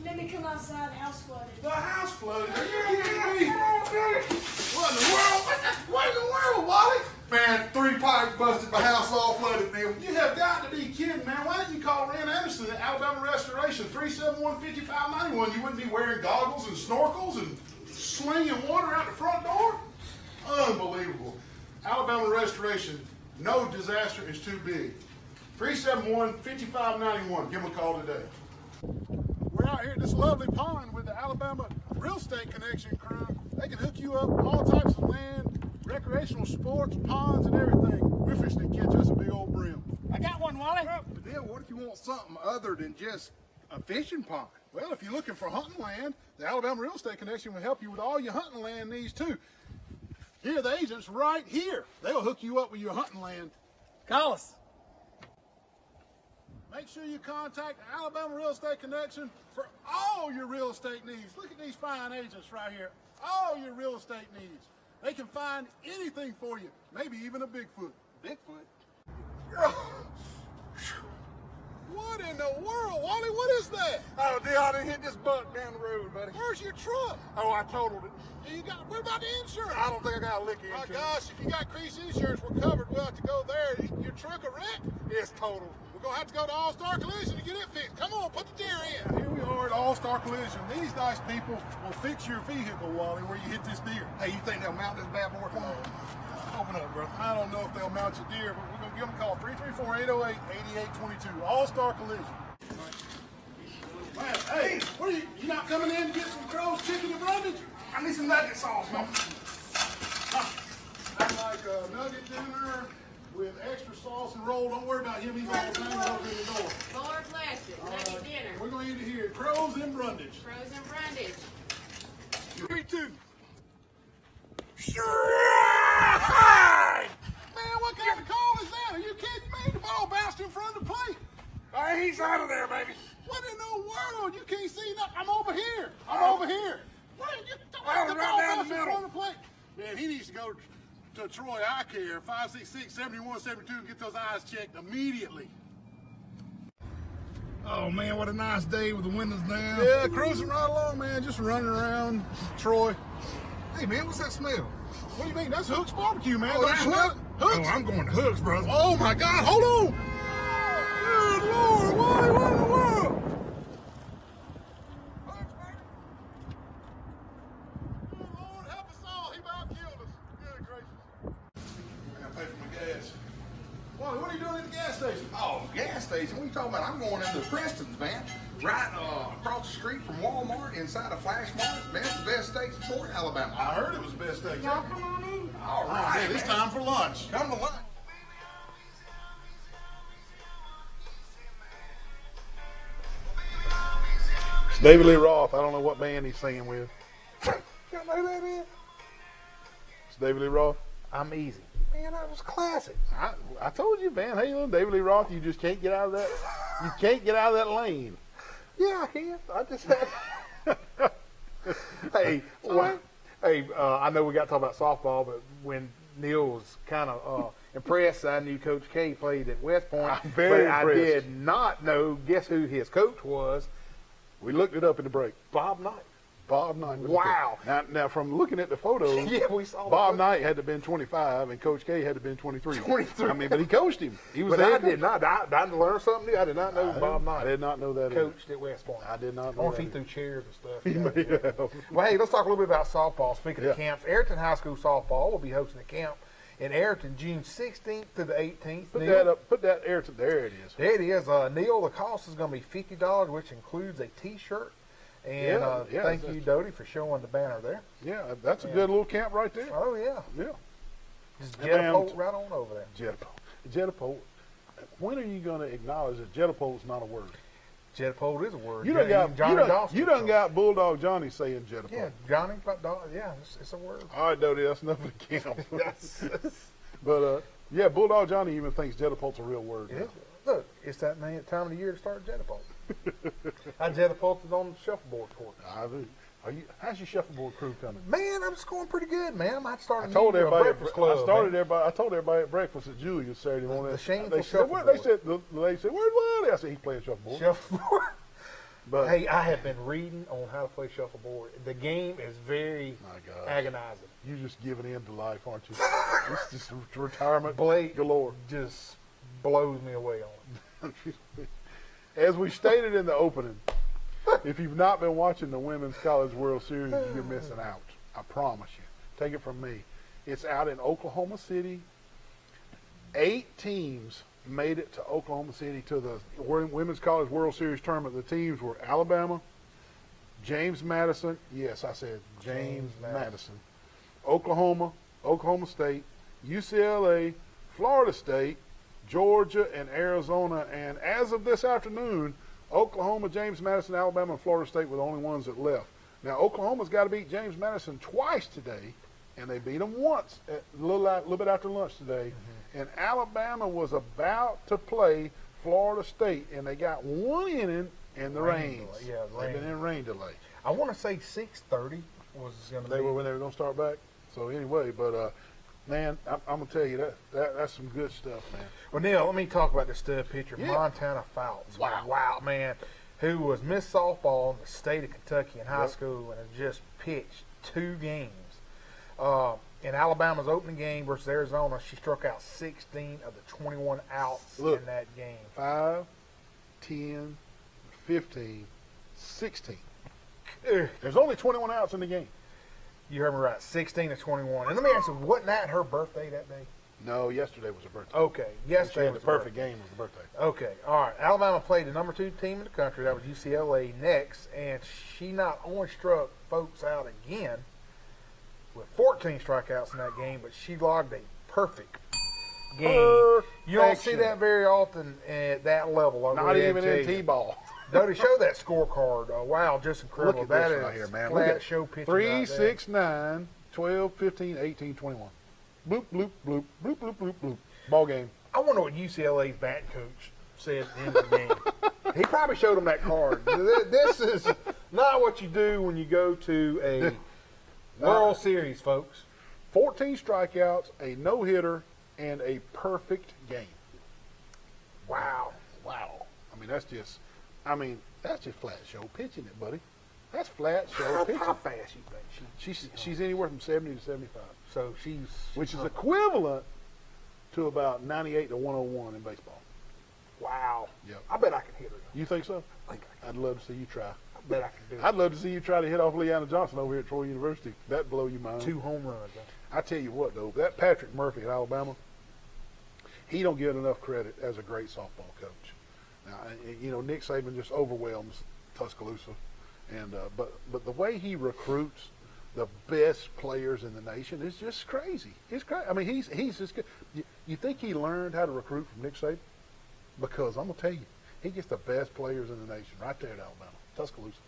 Let me come outside, the house flooded. The house flooded. Are you kidding me? What in the world? What in the world, Wally? Man, 3 pipes busted, my house all flooded, Neal. You have got to be kidding, man. Why didn't you call Rand Anderson at Alabama Restoration, 371-5591? You wouldn't be wearing goggles and snorkels and slinging water out the front door? Unbelievable. Alabama Restoration, no disaster is too big. 371-5591. Give them a call today. We're out here at this lovely pond with the Alabama Real Estate Connection crew. They can hook you up all types of land, recreational sports, ponds, and everything. We're fishing to catch us a big old brim. I got one, Wally. Yeah, what if you want something other than just a fishing pond? Well, if you're looking for hunting land, the Alabama Real Estate Connection will help you with all your hunting land needs too. Here are the agents right here. They'll hook you up with your hunting land. Call us. Make sure you contact the Alabama Real Estate Connection for all your real estate needs. Look at these fine agents right here. All your real estate needs. They can find anything for you, maybe even a Bigfoot. Bigfoot? What in the world, Wally? What is that? Oh, dear, I done hit this buck down the road, buddy. Where's your truck? Oh, I totaled it. What about the insurance? I don't think I got a lick of My insurance. gosh, if you got Crease Insurance, we're covered. We'll have to go there. Your truck a wreck? It's totaled. We're going to have to go to All-Star Collision to get it fixed. Come on, put the deer in. Here we are at All-Star Collision. These nice people will fix your vehicle, Wally, where you hit this deer. Hey, you think they'll mount this bad boy for me? Open up, brother. I don't know if they'll mount your deer, but we're going to give them a call. 334-808-8822. All-Star Collision. Man, hey, what are you not coming in to get some Crow's chicken and brundage? I need some nugget sauce, man. I'd like a nugget dinner with extra sauce and roll. Don't worry about him. He's all the time over in the door. Boiler plastic, nugget dinner, We're going to eat it here. Crow's and brundage. frozen brundage. 3-2. Man, what kind of call is that? Are you kidding me? The ball bounced in front of the plate. All right, he's out of there, baby. What in the world? You can't see nothing. I'm over here. Over here. What? You don't Well, the right ball down bounced the in middle. front of the plate. Man, he needs to go to Troy Eye Care, 566-7172, and get those eyes checked immediately. Oh, man, what a nice day with the windows down. Yeah, cruising right along, man. Just running around Troy. Hey, man, what's that smell? What do you mean? That's Hook's Barbecue, man. Oh, Don't that's you smell Hook? it? Oh, Hook's. I'm going to Hooks, brother. Oh, my God. Hold on. Good Lord. Wally, what in the world? Good Lord, help us all. He about killed us. Good gracious. I gotta pay for my gas. Wally, what are you doing at the gas station? Oh, gas station? What are you talking about? I'm going into Preston's, man. Right across the street from Walmart, inside a Flash Mart. Man, it's the best steak in Fort Alabama. I heard it was the best steak. Y'all come on in. All All right, right, it's man. time for lunch. Come to lunch. It's David Lee Roth. I don't know what band he's singing with. You know who that is? It's David Lee Roth. I'm easy. Man, that was classic. I told you, Van Halen, David Lee Roth. You just can't get out of that. You can't get out of that lane. Yeah, I can. I just had. Hey, I know we got to talk about softball, but when Neal was kind of impressed, I knew Coach K played at West Point. I'm very but impressed. I did not know. Guess who his coach was? We looked it up in the break. Bob Knight. Bob Knight. was the Wow. coach. Now, from looking at the photos, Yeah, we saw Bob the- Knight had to have been 25, and Coach K had to have been 23. 23. I mean, but he coached him. He was But the I head did coach. not. I learned something new. I did not know Bob I Knight did not know that. either. coached at West Point. I did not I know wonder if he that. threw chairs and stuff. He may have. Well, hey, let's talk a little bit about softball. Speaking Yeah. of camps, Ayrton High School softball will be hosting a camp in Ayrton June 16th to the 18th. Put Neal? that up. Put that air to there. It is. There it is. Neal, the cost is going to be $50, which includes a T-shirt. And Yeah, thank that's- you, Dodie, for showing the banner there. Yeah, that's a good little camp right there. Oh, yeah. Yeah. Just And jet a then- boat right on over there. Jetapult. When are you going to acknowledge that Jetapult's not a word? Jet a boat is a word. You done got Johnny Dawson. you done got Bulldog Johnny saying Jetapult. Yeah, Johnny, yeah, it's a word. All right, Dodie, that's enough of the camp. But yeah, Bulldog Johnny even thinks Jetapult's a real word. It now. is. Look, it's that time of the year to start Jetapult. I Jetapulted on the shuffleboard court. I do. How's your shuffleboard crew coming? Man, I'm scoring pretty good, man. I might start I a told new everybody. breakfast club. I told everybody at breakfast at Julius Saturday morning. The shameful they said, shuffleboard. "Where's Wally?" I said, "He's playing shuffleboard." Shuffleboard. But Hey, I have been reading on how to play shuffleboard. The game is very my God, agonizing. you're just giving in to life, aren't you? It's just retirement Blake galore. just blows me away on it. As we stated in the opening, if you've not been watching the Women's College World Series, you're missing out. I promise you. Take it from me. It's out in Oklahoma City. 8 teams made it to Oklahoma City to the Women's College World Series tournament. The teams were Alabama, James Madison. Yes, I said James Madison. Oklahoma, Oklahoma State, UCLA, Florida State, Georgia, and Arizona. And as of this afternoon, Oklahoma, James Madison, Alabama, and Florida State were the only ones that left. Now, Oklahoma's got to beat James Madison twice today, and they beat them once a little bit after lunch today. And Alabama was about to play Florida State, and they got one inning in the rains. Delay. Yeah, They've been in rain delay. I want to say 6:30 was going to be. They were when they were going to start back. So anyway, but man, I'm going to tell you that's some good stuff, man. Well, Neal, let me talk about the stud pitcher, Yeah. Montana Fouts. Wow. Wow, man, who was Miss Softball in the state of Kentucky in high Yep. school and has just pitched 2 games. In Alabama's opening game versus Arizona, she struck out 16 of the 21 outs Look. in that game. 5, 10, 15, 16. Ugh. There's only 21 outs in the game. You heard me right, 16 to 21. And let me ask you, wasn't that her birthday that day? No, yesterday was her birthday. Okay, She yesterday had was the her perfect game was the birthday. Okay, all right. Alabama played the number 2 team in the country. That was UCLA next, and she not only struck folks out again with 14 strikeouts in that game, but she logged a perfect game. You don't see Perfection. that very often at that level. I Not really even tell in you. T-ball. Though to show that scorecard, wow, just incredible. Look at That this is right here, man. flat Look at show pitching. 3, right there. 6, 9, 12, 15, 18, 21. Bloop, bloop, bloop, bloop, bloop, bloop, bloop. Ball game. I wonder what UCLA's batting coach said at the end of the game. He probably showed him that card. This is not what you do when you go to a World Series, folks. 14 strikeouts, a no-hitter, and a perfect game. Wow. Wow. I mean, that's just flat show pitching it, buddy. That's flat show How pitching. fast you think She's anywhere from 70 to 75, So she's which is equivalent to about 98 to 101 in baseball. wow. Yep. I bet I can hit her. You think so? I think I I'd love to see you try. bet I can do it. I'd love to see you try to hit off Leanna Johnson over here at Troy University. That'd blow your mind. 2 home runs. I tell you what, though, that Patrick Murphy at Alabama, he don't get enough credit as a great softball coach. Now, you know, Nick Saban just overwhelms Tuscaloosa, and but the way he recruits the best players in the nation is just crazy. It's crazy. I mean, he's just good. You think he learned how to recruit from Nick Saban? Because I'm gonna tell you, he gets the best players in the nation right there at Alabama, Tuscaloosa.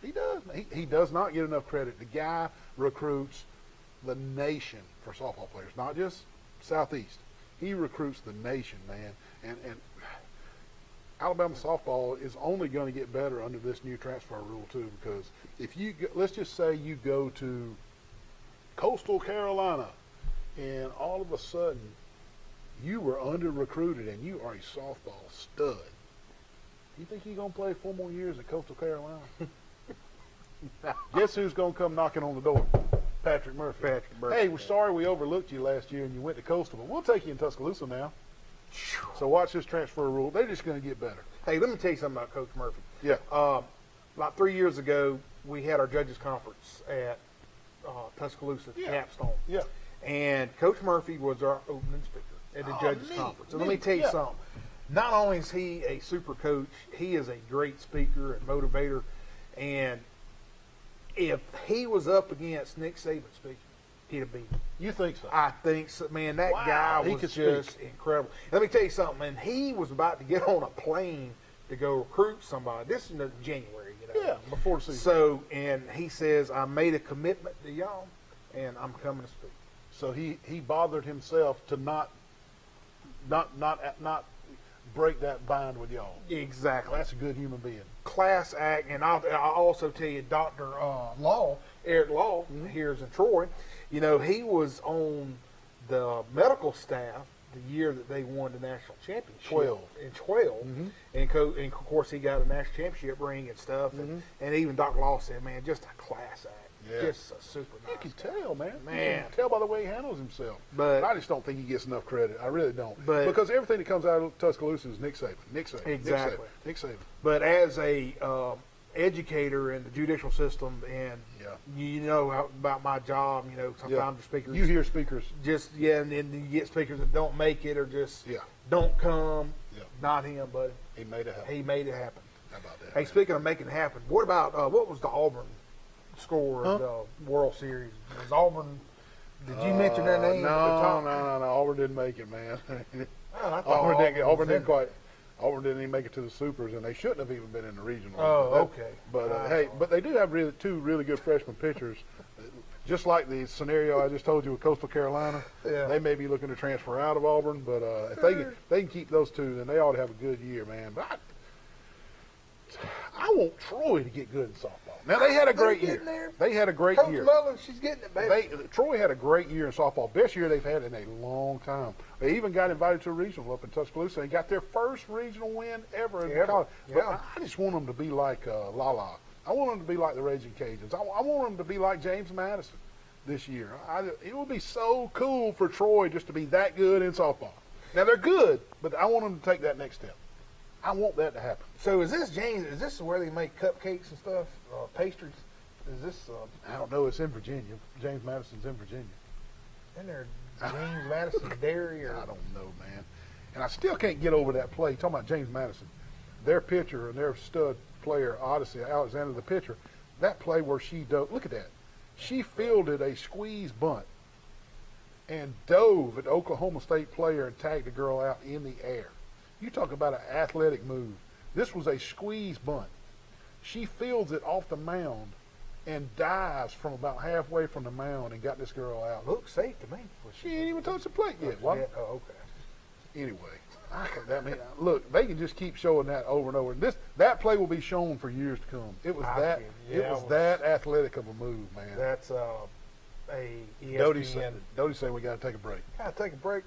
He does. He does not get enough credit. The guy recruits the nation for softball players, not just Southeast. He recruits the nation, man. And Alabama softball is only going to get better under this new transfer rule too, because if you let's just say you go to Coastal Carolina, and all of a sudden you were under recruited and you are a softball stud. You think you're going to play 4 more years at Coastal Carolina? Guess who's going to come knocking on the door? Patrick Murphy. Hey, we're sorry we overlooked you last year and you went to Coastal, but we'll take you in Tuscaloosa now. So watch this transfer rule. They're just going to get better. Hey, let me tell you something about Coach Murphy. Yeah. About 3 years ago, we had our judges conference at Tuscaloosa Capstone. Yeah. And Coach Murphy was our opening speaker at the judges neat, conference. And let me neat, tell you yeah. something. Not only is he a super coach, he is a great speaker and motivator. And if he was up against Nick Saban speaking, he'd have beat him. You think so? I think so. Man, that Wow, guy he was could just speak. incredible. Let me tell you something, man. He was about to get on a plane to go recruit somebody. This is in January, you know. Yeah, before the season. So, and he says, I made a commitment to y'all, and I'm coming to speak. So he bothered himself to not break that bond with y'all. Exactly. That's a good human being. Class act, and I'll also tell you, Dr. Eric Law, here is in Troy, you know, he was on the medical staff the year that they won the national championship. 12. In 12. And of course, he got a national championship ring and stuff. And even Dr. Law said, man, just a class act. Yeah. Just a super nice You can guy. tell, man. Man. You can tell by the way he handles himself. But I just don't think he gets enough credit. I really don't. But- because everything that comes out of Tuscaloosa is Nick Saban. Exactly. Nick Saban. But as a educator in the judicial system, and you know about my job, you know, sometimes the speakers. You hear speakers. And then you get speakers that don't make it or just Yeah. don't come. Yeah. Not him, but He made it happen. he made it happen. How about that? Hey, speaking of making it happen, what about what was the Auburn score of the World Series? Was Auburn? Did you mention their name? No, at the top? no. Auburn didn't make it, man. Oh, I thought Auburn didn't was quite. Auburn didn't even make it to the Supers, and they shouldn't have even been in the regional. Oh, okay. But hey, but they do have two really good freshman pitchers. Just like the scenario I just told you with Coastal Carolina, they may be looking to transfer out of Auburn, but if they can keep those two, then they ought to have a good year, man. But I want Troy to get good in softball. Now they had a great year. There. They had a great Coach year. Mullen, she's getting it, baby. Troy had a great year in softball. Best year they've had in a long time. They even got invited to a regional up in Tuscaloosa and got their first regional win ever in college. But I just want them to be like La. I want them to be like the Raging Cajuns. I want them to be like James Madison this year. It would be so cool for Troy just to be that good in softball. Now they're good, but I want them to take that next step. I want that to happen. So is this James? Is this where they make cupcakes and stuff, pastries? Is this? I don't know. It's in Virginia. James Madison's in Virginia. In there, James Madison Dairy, or I don't know, man. And I still can't get over that play. Talking about James Madison, their pitcher and their stud player, Odyssey Alexander, the pitcher. That play where she dove. Look at that. She fielded a squeeze bunt and dove at the Oklahoma State player and tagged the girl out in the air. You talk about an athletic move. This was a squeeze bunt. She fields it off the mound and dives from about halfway from the mound and got this girl out. looks safe to me. She ain't even touched the plate yet. What? Oh, okay. Anyway, look, they can just keep showing that over and over. That play will be shown for years to come. It was that athletic of a move, man. That's a ESPN. Dodie said we got to take a break. Gotta take a break.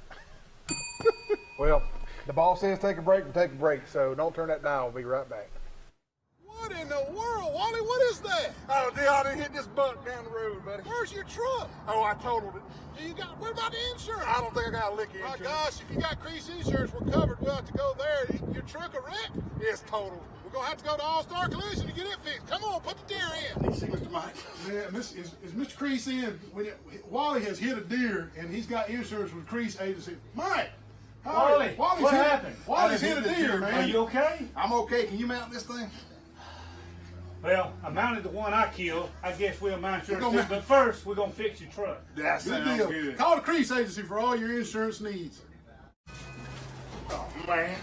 Well, the boss says take a break, we take a break. So don't turn that dial. We'll be right back. What in the world, Wally? What is that? Oh, Neal, I hit this buck down the road, buddy. Where's your truck? Oh, I totaled it. What about the insurance? I don't think I got a lick of My insurance. gosh, if you got Crease Insurance, we're covered. We'll have to go there. Your truck a wreck? It's totaled. We're going to have to go to All-Star Collision to get it fixed. Come on, put the deer in. Let me see Mr. Mike. Man, is Mr. Crease in? Wally has hit a deer, and he's got insurance with Crease Agency. Mike! Wally, what happened? Wally's hit a deer, man. Are you okay? I'm okay. Can you mount this thing? Well, I mounted the one I killed. I guess we'll mount yours gonna too. But first, we're going to fix your truck. That Good sounds deal. good. Call the Crease Agency for all your insurance needs. Oh, man.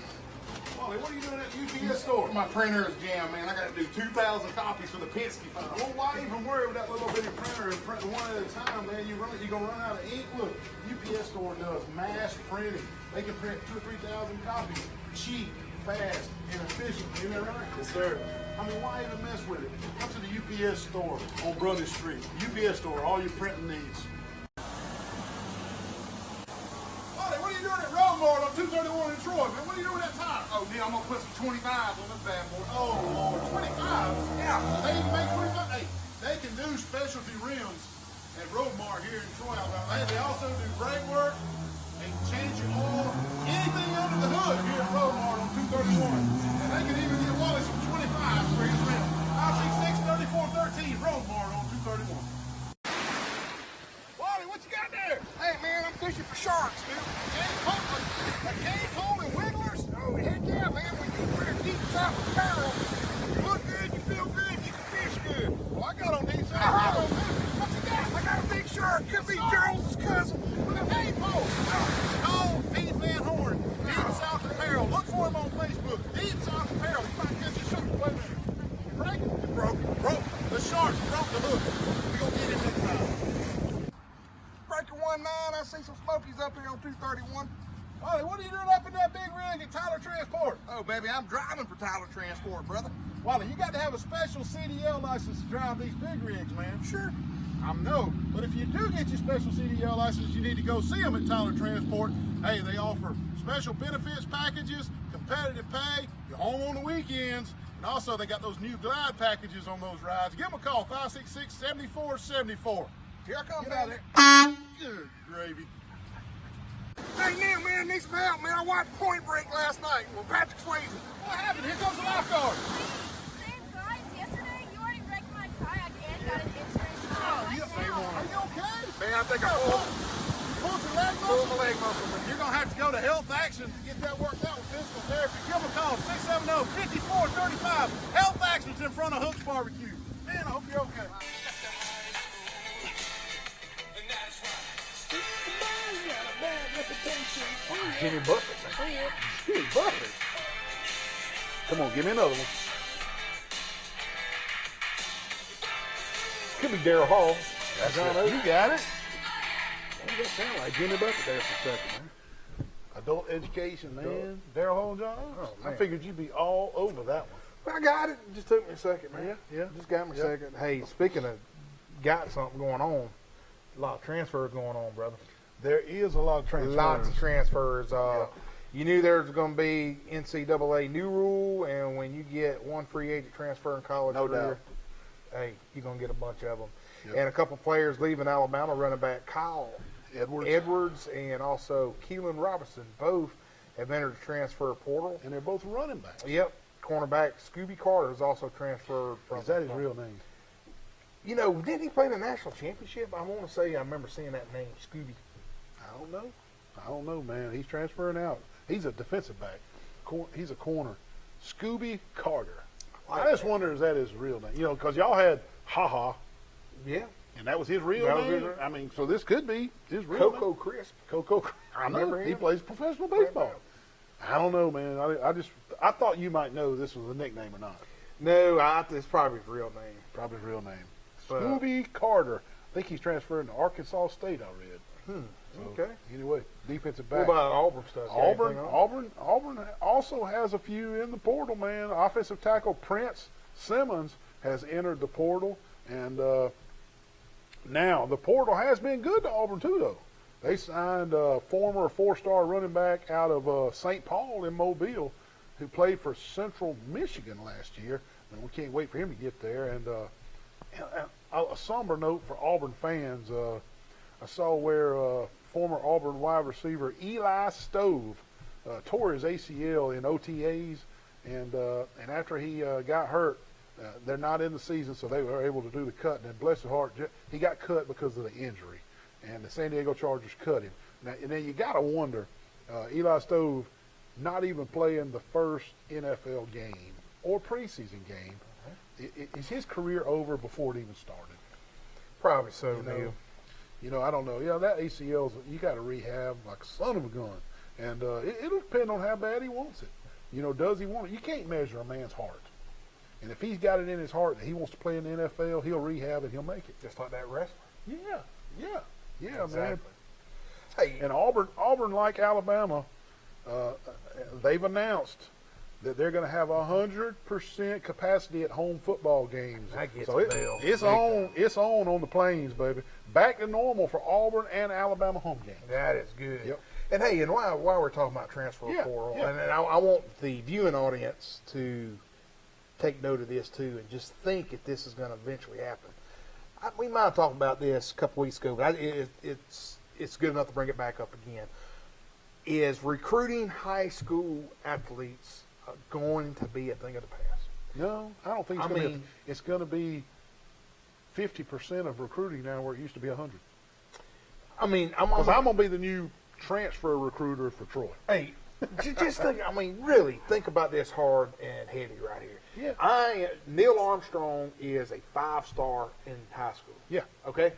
Wally, what are you doing at the UPS store? My printer is jammed, man. I got to do 2,000 copies for the Penske file. Well, why even worry with that little bitty printer and print one at a time, man? You're gonna run out of ink. Look, UPS store does mass printing. They can print 2,000 or 3,000 copies, cheap, fast, and efficient. Isn't that right? Yes, sir. I mean, why even mess with it? Come to the UPS store on Brothers Street. UPS store, all your printing needs. Wally, what are you doing at Roadmart on 231 in Troy, man? What are you doing at that tire? Oh, Neil, I'm going to put some 25s on this bad boy. Oh, Lord, 25? Yeah. They even make 25? Hey, they can do specialty rims at Roadmart here in Troy, Alabama. They also do brake work. They can change your oil, anything under the hood here at Roadmart on 231. And they can even get Wally some 25s for his rim. 566-3413, Roadmart on 231. Wally, what you got there? Hey, man, I'm fishing for sharks, dude. A cane pole and wigglers? Oh, heck yeah, man. When you wear deep south apparel, you look good, you feel good, you can fish good. Well, I got on these sides. What you got? I got a big shark. Could be Charles's cousin. With a cane pole. No, Pete Van Horn, Deep South Apparel. Look for him on Facebook. Deep South Apparel. You might catch a shark. Wait a minute. You break it? You broke it. Broke. The shark broke the hook. We gonna get him next time. Breaker 19, I see some smokies up here on 231. Wally, what are you doing up in that big rig at Tyler Transport? Oh, baby, I'm driving for Tyler Transport, brother. Wally, you got to have a special CDL license to drive these big rigs, man. Sure. I know, but if you do get your special CDL license, you need to go see them at Tyler Transport Hey, they offer special benefits packages, competitive pay, you're home on the weekends, and also they got those new glide packages on those rides. Give them a call, 566-7474. Here I come, Get out man. of there. Good gravy. Hey, Neal, man, need some help, man. I watched Point Break last night with Patrick Swayze. What happened? Here comes the lifeguard. Same guys yesterday. You already wrecked my kayak and got an insurance. Are you okay? Man, I think I Pulled your leg pulled muscle? my leg muscle. You're going to have to go to Health Action to get that worked out with physical therapy. Give them a call, 670-5435. Health Action's in front of Hook's Barbecue. Man, I hope you're okay. Jimmy Buffett. Man. Jimmy Buffett. Come on, give me another one. Could be Daryl Hall. That's John it. Oates. You got it. Why does that sound like Jimmy Buffett there for a second, man? Adult education, man. Daryl Hall and John Oates. Oh, I man. figured you'd be all over that one. I got it. Just took me a second, man. Yeah. Just got me a Yeah. second. Hey, speaking of got something going on, a lot of transfers going on, brother. There is a lot of transfers. Lots of transfers. You knew there was going to be NCAA new rule, and when you get one free agent transfer in college No career, doubt. hey, you're going to get a bunch of them. Yep. And a couple players leaving Alabama, running back Kyle Edwards. and also Keelan Robinson, both have entered the transfer portal. And they're both running backs. Yep. Cornerback Scooby Carter is also transferred from. Is that his real name? You know, didn't he play in the national championship? I want to say I remember seeing that name, Scooby. I don't know, man. He's transferring out. He's a defensive back. He's a corner. Scooby Carter. I just wonder, is that his real name? You know, because y'all had Ha-Ha, Yeah. and that was his real That was name. his- I mean, so this could be his real Coco name. Crisp. Coco. I Remember know. He him? plays professional baseball. I don't know, man. I thought you might know this was a nickname or not. No, it's probably his real name. Probably his real name. But, Scooby Carter. I think he's transferring to Arkansas State, I read. So, Okay. Anyway, defensive What back. about Auburn stuff? Got anything on? Auburn also has a few in the portal, man. Offensive tackle Prince Simmons has entered the portal, and now the portal has been good to Auburn too, though. They signed a former four-star running back out of St. Paul in Mobile, who played for Central Michigan last year, and we can't wait for him to get there. And a somber note for Auburn fans. I saw where former Auburn wide receiver Eli Stove tore his ACL in OTAs, and after he got hurt, they're not in the season, so they were able to do the cut. And bless his heart, he got cut because of the injury, and the San Diego Chargers cut him. Now, and then you got to wonder, Eli Stove not even playing the first NFL game or preseason game. Is his career over before it even started? Probably so, You know, Neil. You know, I don't know. Yeah, that ACL's, you got to rehab like a son of a gun. And it'll depend on how bad he wants it. You know, does he want it? You can't measure a man's heart. And if he's got it in his heart that he wants to play in the NFL, he'll rehab and he'll make it. Just like that wrestler. Yeah, man. Exactly. Hey, And Auburn, like Alabama, they've announced that they're going to have 100% capacity at home football games. That gets so a bell. it's Big on. It's on the plains, baby. Back to normal for Auburn and Alabama home games. that is good. Yep. And hey, and while we're talking about transfer Yeah, portal, yeah. and I want the viewing audience to take note of this too, and just think if this is going to eventually happen. We might have talked about this a couple weeks ago, but it's good enough to bring it back up again. Is recruiting high school athletes going to be a thing of the past? No, I don't think it's I going to be. mean- It's going to be 50% of recruiting now, where it used to be 100. I mean, I'm Because I'm going to be the new transfer recruiter for Troy. Hey, just think. I mean, really think about this hard and heavy right here. Yeah. Neil Armstrong is a 5-star in high school. Yeah. Okay.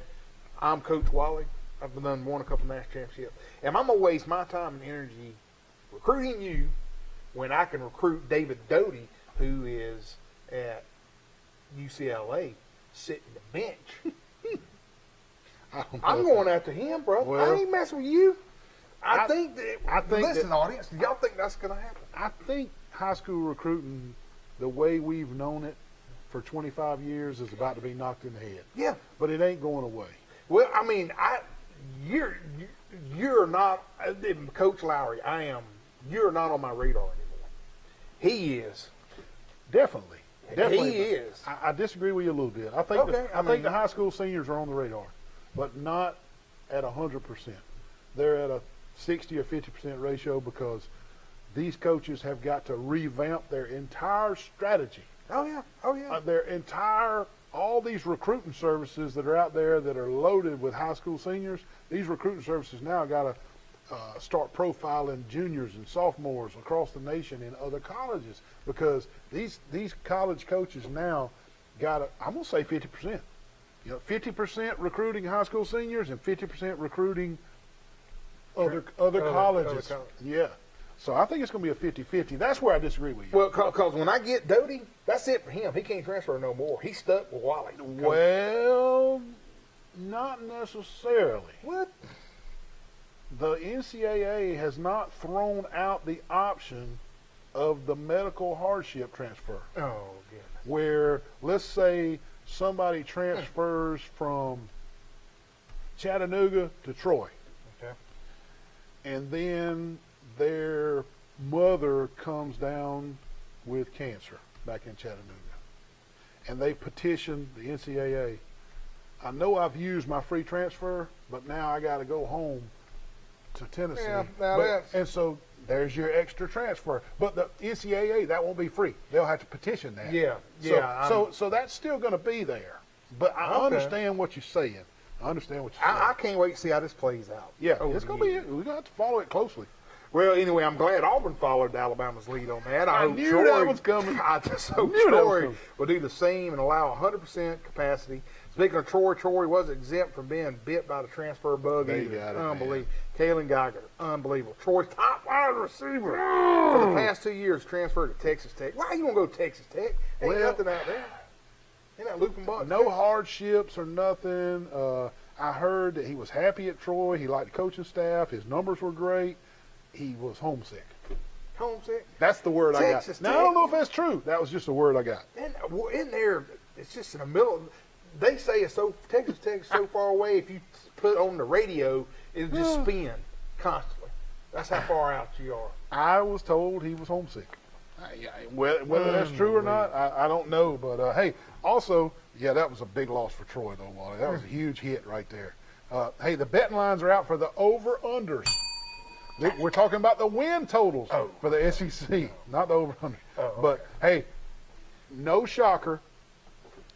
I'm Coach Wally. I've won a couple national championships. Am I gonna waste my time and energy recruiting you when I can recruit David Doty, who is at UCLA, sitting the bench? I'm going after him, bro. Well, I ain't messing with you. I think that. Listen, that- audience, do y'all think that's going to happen? I think high school recruiting, the way we've known it for 25 years, is about to be knocked in the head. Yeah. But it ain't going away. Well, I mean, you're not, Coach Lowry, you're not on my radar anymore. He is. Definitely. He is. I disagree with you a little bit. I think Okay, I think the high school seniors are on the radar, but not at 100%. They're at a 60 or 50% ratio because these coaches have got to revamp their entire strategy. Oh yeah. All these recruiting services that are out there that are loaded with high school seniors, these recruiting services now got to start profiling juniors and sophomores across the nation in other colleges because these college coaches now got I'm going to say 50%. 50% recruiting high school seniors and 50% recruiting other colleges. Yeah. So I think it's going to be a 50-50. That's where I disagree with you. Well, because when I get Doty, that's it for him. He can't transfer no more. He's stuck with Wally. Well, not necessarily. What? The NCAA has not thrown out the option of the medical hardship transfer. Oh, good. Where, let's say, somebody transfers from Chattanooga to Troy. Okay. And then their mother comes down with cancer back in Chattanooga. And they petition the NCAA. I know I've used my free transfer, but now I got to go home to Tennessee. Yeah, and so there's your extra transfer. But the NCAA, that won't be free. They'll have to petition that. Yeah, So that's still going to be there. But I understand what you're saying. I can't wait to see how this plays out. Yeah, it's going to be. We're going to have to follow it closely. Well, anyway, I'm glad Auburn followed Alabama's lead on that. I knew that was coming. I just hope Troy will do the same and allow 100% capacity. Speaking of Troy was exempt from being bit by the transfer bug either. Unbelievable. Kalen Geiger, unbelievable. Troy's top wide receiver for the past 2 years transferred to Texas Tech. Why you want to go to Texas Tech? Ain't nothing out there. Ain't that looping buck? No hardships or nothing. I heard that he was happy at Troy. He liked the coaching staff. His numbers were great. He was homesick. Homesick? That's the word Texas I got. Now, I don't know if that's true. That was just a word I got. And in there, it's just in the middle. They say Texas Tech is so far away, if you put it on the radio, it'll just spin constantly. That's how far out you are. I was told he was homesick. Whether that's true or not, I don't know. But, hey, also, that was a big loss for Troy, though, Wally. That was a huge hit right there. Hey, the betting lines are out for the over-unders. We're talking about the win totals for the SEC, not the over-under. But, hey, no shocker.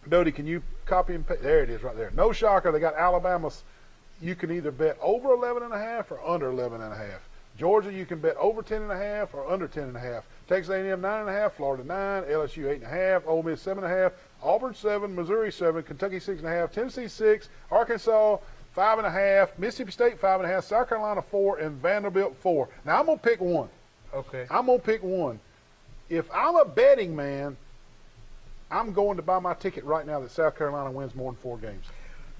Doty, can you copy and paste? There it is right there. No shocker. They got Alabama's. You can either bet over 11.5 or under 11.5. Georgia, you can bet over 10.5 or under 10.5. Texas A&M 9.5, Florida 9, LSU 8.5, Ole Miss 7.5, Auburn 7, Missouri 7, Kentucky 6.5, Tennessee 6, Arkansas 5.5, Mississippi State 5.5, South Carolina 4, and Vanderbilt 4. Now I'm gonna pick one. Okay. I'm gonna pick one. If I'm a betting man, I'm going to buy my ticket right now that South Carolina wins more than 4 games.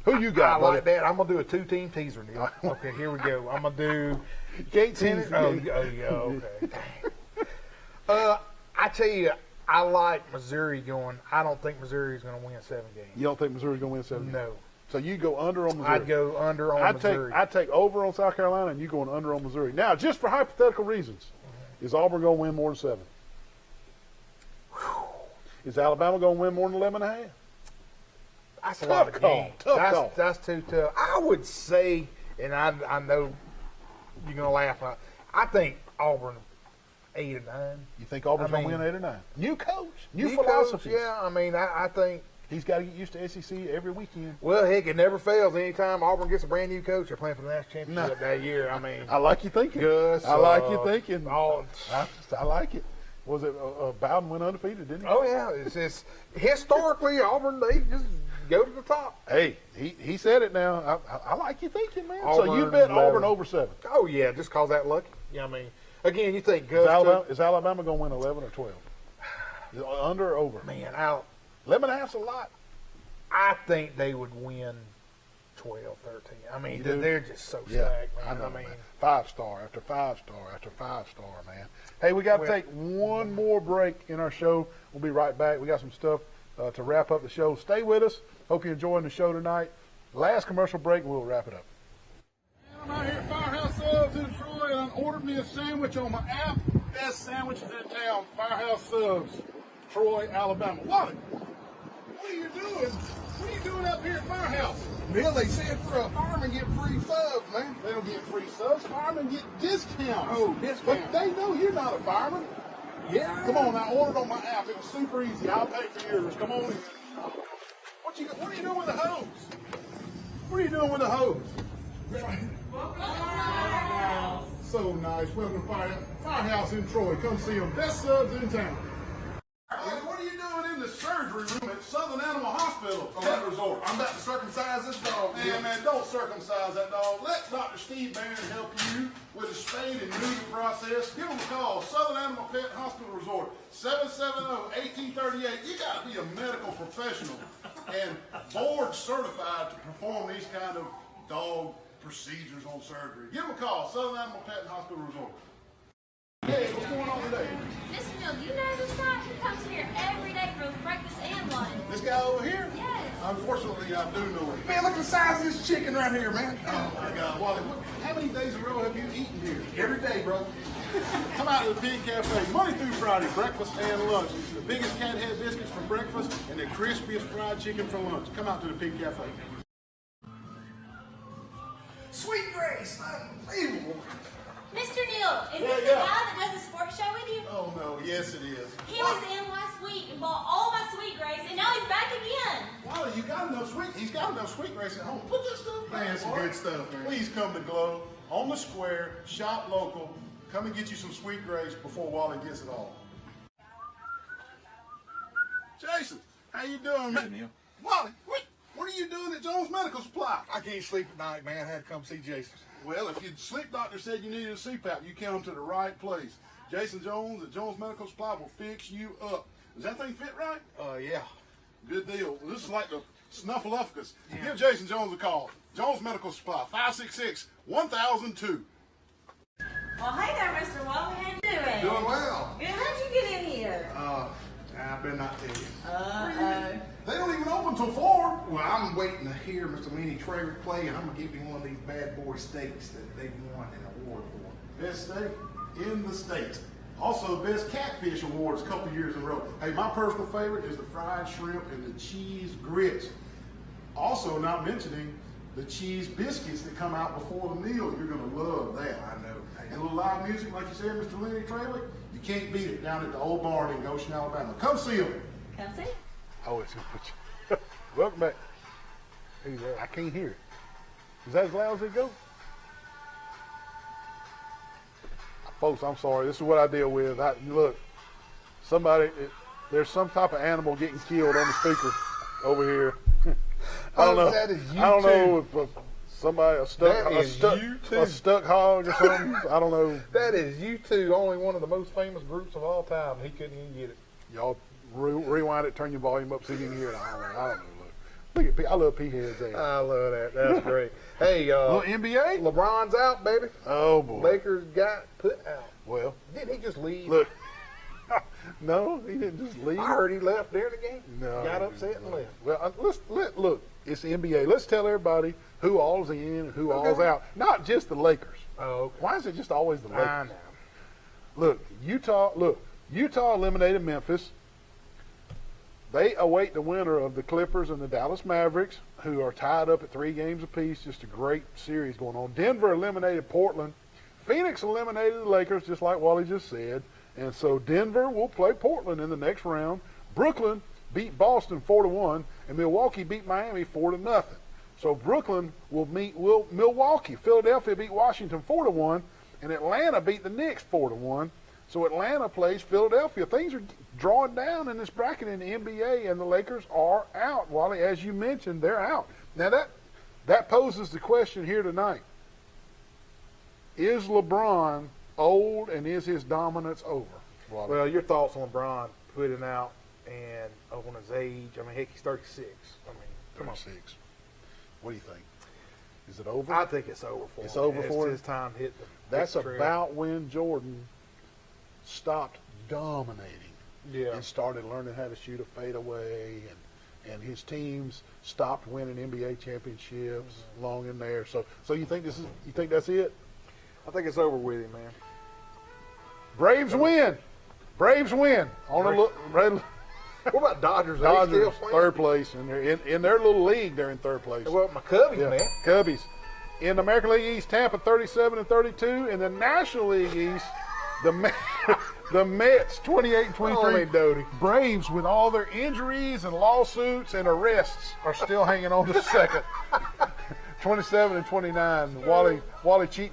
Who you got, buddy? I like that. I'm going to do a 2-team teaser, Neal. Okay, here we go. I'm going to do... Can't tease me. Oh, okay. I tell you, I like Missouri going. I don't think Missouri is going to win 7 games. You don't think Missouri's going to win 7 games? No. So you go under on Missouri. I'd go under on Missouri. I take over on South Carolina, and you going under on Missouri. Now, just for hypothetical reasons, is Auburn going to win more than 7? Is Alabama going to win more than 11.5? That's a lot of games. Tough call. That's too tough. I would say, and I know you're going to laugh. I think Auburn 8 or 9. You think Auburn's going to win 8 or 9? New coach, new philosophy. Yeah, I mean, I think he's got to get used to SEC every weekend. Well, heck, it never fails. Anytime Auburn gets a brand new coach, they're playing for the national championship that year. I mean, I like you thinking. Gus, I like you thinking. I like it. Was it Bowden went undefeated, didn't he? Oh yeah, it's just historically Auburn. They just go to the top. Hey, he said it now. I like you thinking, man. Auburn, so you bet Auburn over 7? Oh yeah, just cause that lucky. Yeah, I mean, again, you think Gus is Alabama going to win 11 or 12? Under or over? Man, 11.5's a lot. I think they would win 12, 13. I mean, they're just so stacked, man. I know, man. 5-star after 5-star after 5-star, man. Hey, we got to take one more break in our show. We'll be right back. We got some stuff to wrap up the show. Stay with us. Hope you're enjoying the show tonight. Last commercial break, and we'll wrap it up. I'm out here firing ordered me a sandwich on my app. Best sandwiches in town, Firehouse Subs, Troy, Alabama. Wally, what are you doing? What are you doing up here at Firehouse? Neal, they said for a fireman get free subs, man. They don't get free subs. Firemen get discounts. Oh, discounts. But they know you're not a fireman. Yeah. Come on, I ordered on my app. It was super easy. I'll pay for yours. Come on in. What are you doing with the hose? What are you doing with the hose? So nice. Welcome to Firehouse in Troy. Come see them. Best subs in town. What are you doing in the surgery room at Southern Animal Hospital? Pet Resort. I'm about to circumcise this dog. Man, don't circumcise that dog. Let Dr. Steve Barron help you with the spade and neuter process. Give him a call. Southern Animal Pet Hospital Resort, 770-1838. You got to be a medical professional and board certified to perform these kind of dog procedures on surgery. Give him a call. Southern Animal Pet Hospital Resort. Hey, what's going on today? Mr. Neal, do you know this guy? He comes here every day for breakfast and lunch. This guy over here? Yes. Unfortunately, I do know him. Man, look at the size of this chicken right here, man. Oh my God, Wally, how many days in a row have you eaten here? Every day, bro. Come out to the Pig Cafe, Monday through Friday, breakfast and lunch. The biggest cat head biscuits for breakfast and the crispiest fried chicken for lunch. Come out to the Pig Cafe. Sweet Grace, unbelievable. Mr. Neal, is this the Yeah. guy that does the sports show with you? Oh no, yes it is. He was in last week and bought all my Sweet Grace, and now he's back again. Wally, you got enough he's got enough Sweet Grace at home. Put that stuff back. Man, some boy. good stuff, man. Please come to Glow, on the square, shop local. Come and get you some Sweet Grace before Wally gets it all. Jason, how you doing, man? Neal. Wally, what are you doing at Jones Medical Supply? I can't sleep at night, man. I had to come see Jason. Well, if your sleep doctor said you needed a CPAP, you came to the right place. Jason Jones at Jones Medical Supply will fix you up. Does that thing fit right? Yeah. Good deal. This is like the Snuffleupagus. Give Jason Jones a call. Jones Medical Supply, 566-1002. Well, hey there, Mr. Wally. How you doing? Doing well. Good. How'd you get in here? I better not tell you. Uh-oh. They don't even open till 4. Well, I'm waiting to hear Mr. Lenny Traver play, and I'm going to give him one of these bad boy steaks that they won an award for. Best steak in the state. Also, Best Catfish Awards a couple years in a row. Hey, my personal favorite is the fried shrimp and the cheese grits. Also, not mentioning the cheese biscuits that come out before the meal. You're going to love that. I know. And a little live music, like you said, Mr. Lenny Traver, you can't beat it down at the old barn in Goshen, Alabama. Come see them. Come see. Oh, it's welcome back. Who's that? I can't hear it. Is that as loud as it goes? Folks, I'm sorry. This is what I deal with. Look, there's some type of animal getting killed on the speaker over here. I don't know. That is I don't know YouTube. if somebody a stuck hog or something. I don't know. That is U2, only one of the most famous groups of all time. He couldn't even get it. Y'all rewind it, turn your volume up so you can hear it. I don't know. Look at P. I love P-heads there. I love that. That's great. Hey, Little NBA? LeBron's out, baby. Oh boy. Lakers got put out. Well, Didn't he just leave? look. No, he didn't just leave. I heard he left during the game. No, Got upset and left. Well, look. It's the NBA. Let's tell everybody who all's in and who all's out. Not just the Lakers. Oh, okay. Why is it just always the Lakers? I know. Look, Utah eliminated Memphis. They await the winner of the Clippers and the Dallas Mavericks, who are tied up at 3 games apiece. Just a great series going on. Denver eliminated Portland. Phoenix eliminated the Lakers, just like Wally just said. And so Denver will play Portland in the next round. Brooklyn beat Boston 4-1, and Milwaukee beat Miami 4-0. So Brooklyn will meet Milwaukee. Philadelphia beat Washington 4-1, and Atlanta beat the Knicks 4-1. So Atlanta plays Philadelphia. Things are drawing down in this bracket in the NBA, and the Lakers are out. Wally, as you mentioned, they're out. Now that poses the question here tonight. Is LeBron old, and is his dominance over? Wally? Well, your thoughts on LeBron putting out and on his age. I mean, heck, he's 36. I mean, come on. 36. What do you think? Is it over? I think it's over for him. It's over for him? His time hit the That's trail. about when Jordan stopped dominating Yeah. and started learning how to shoot a fadeaway, and his teams stopped winning NBA championships long in there. So you think that's it? I think it's over with him, man. Braves win. Braves win. On a look. What about Dodgers? Are they Dodgers, still playing? third place, and they're in their little league. They're in third place. Well, my Cubbies, Yeah, man. Cubbies. In the American League East, Tampa 37 and 32. In the National League East, the Mets 28 and 23. Holy Doty. Braves, with all their injuries and lawsuits and arrests, are still hanging on to second. 27 and 29. Wally cheating.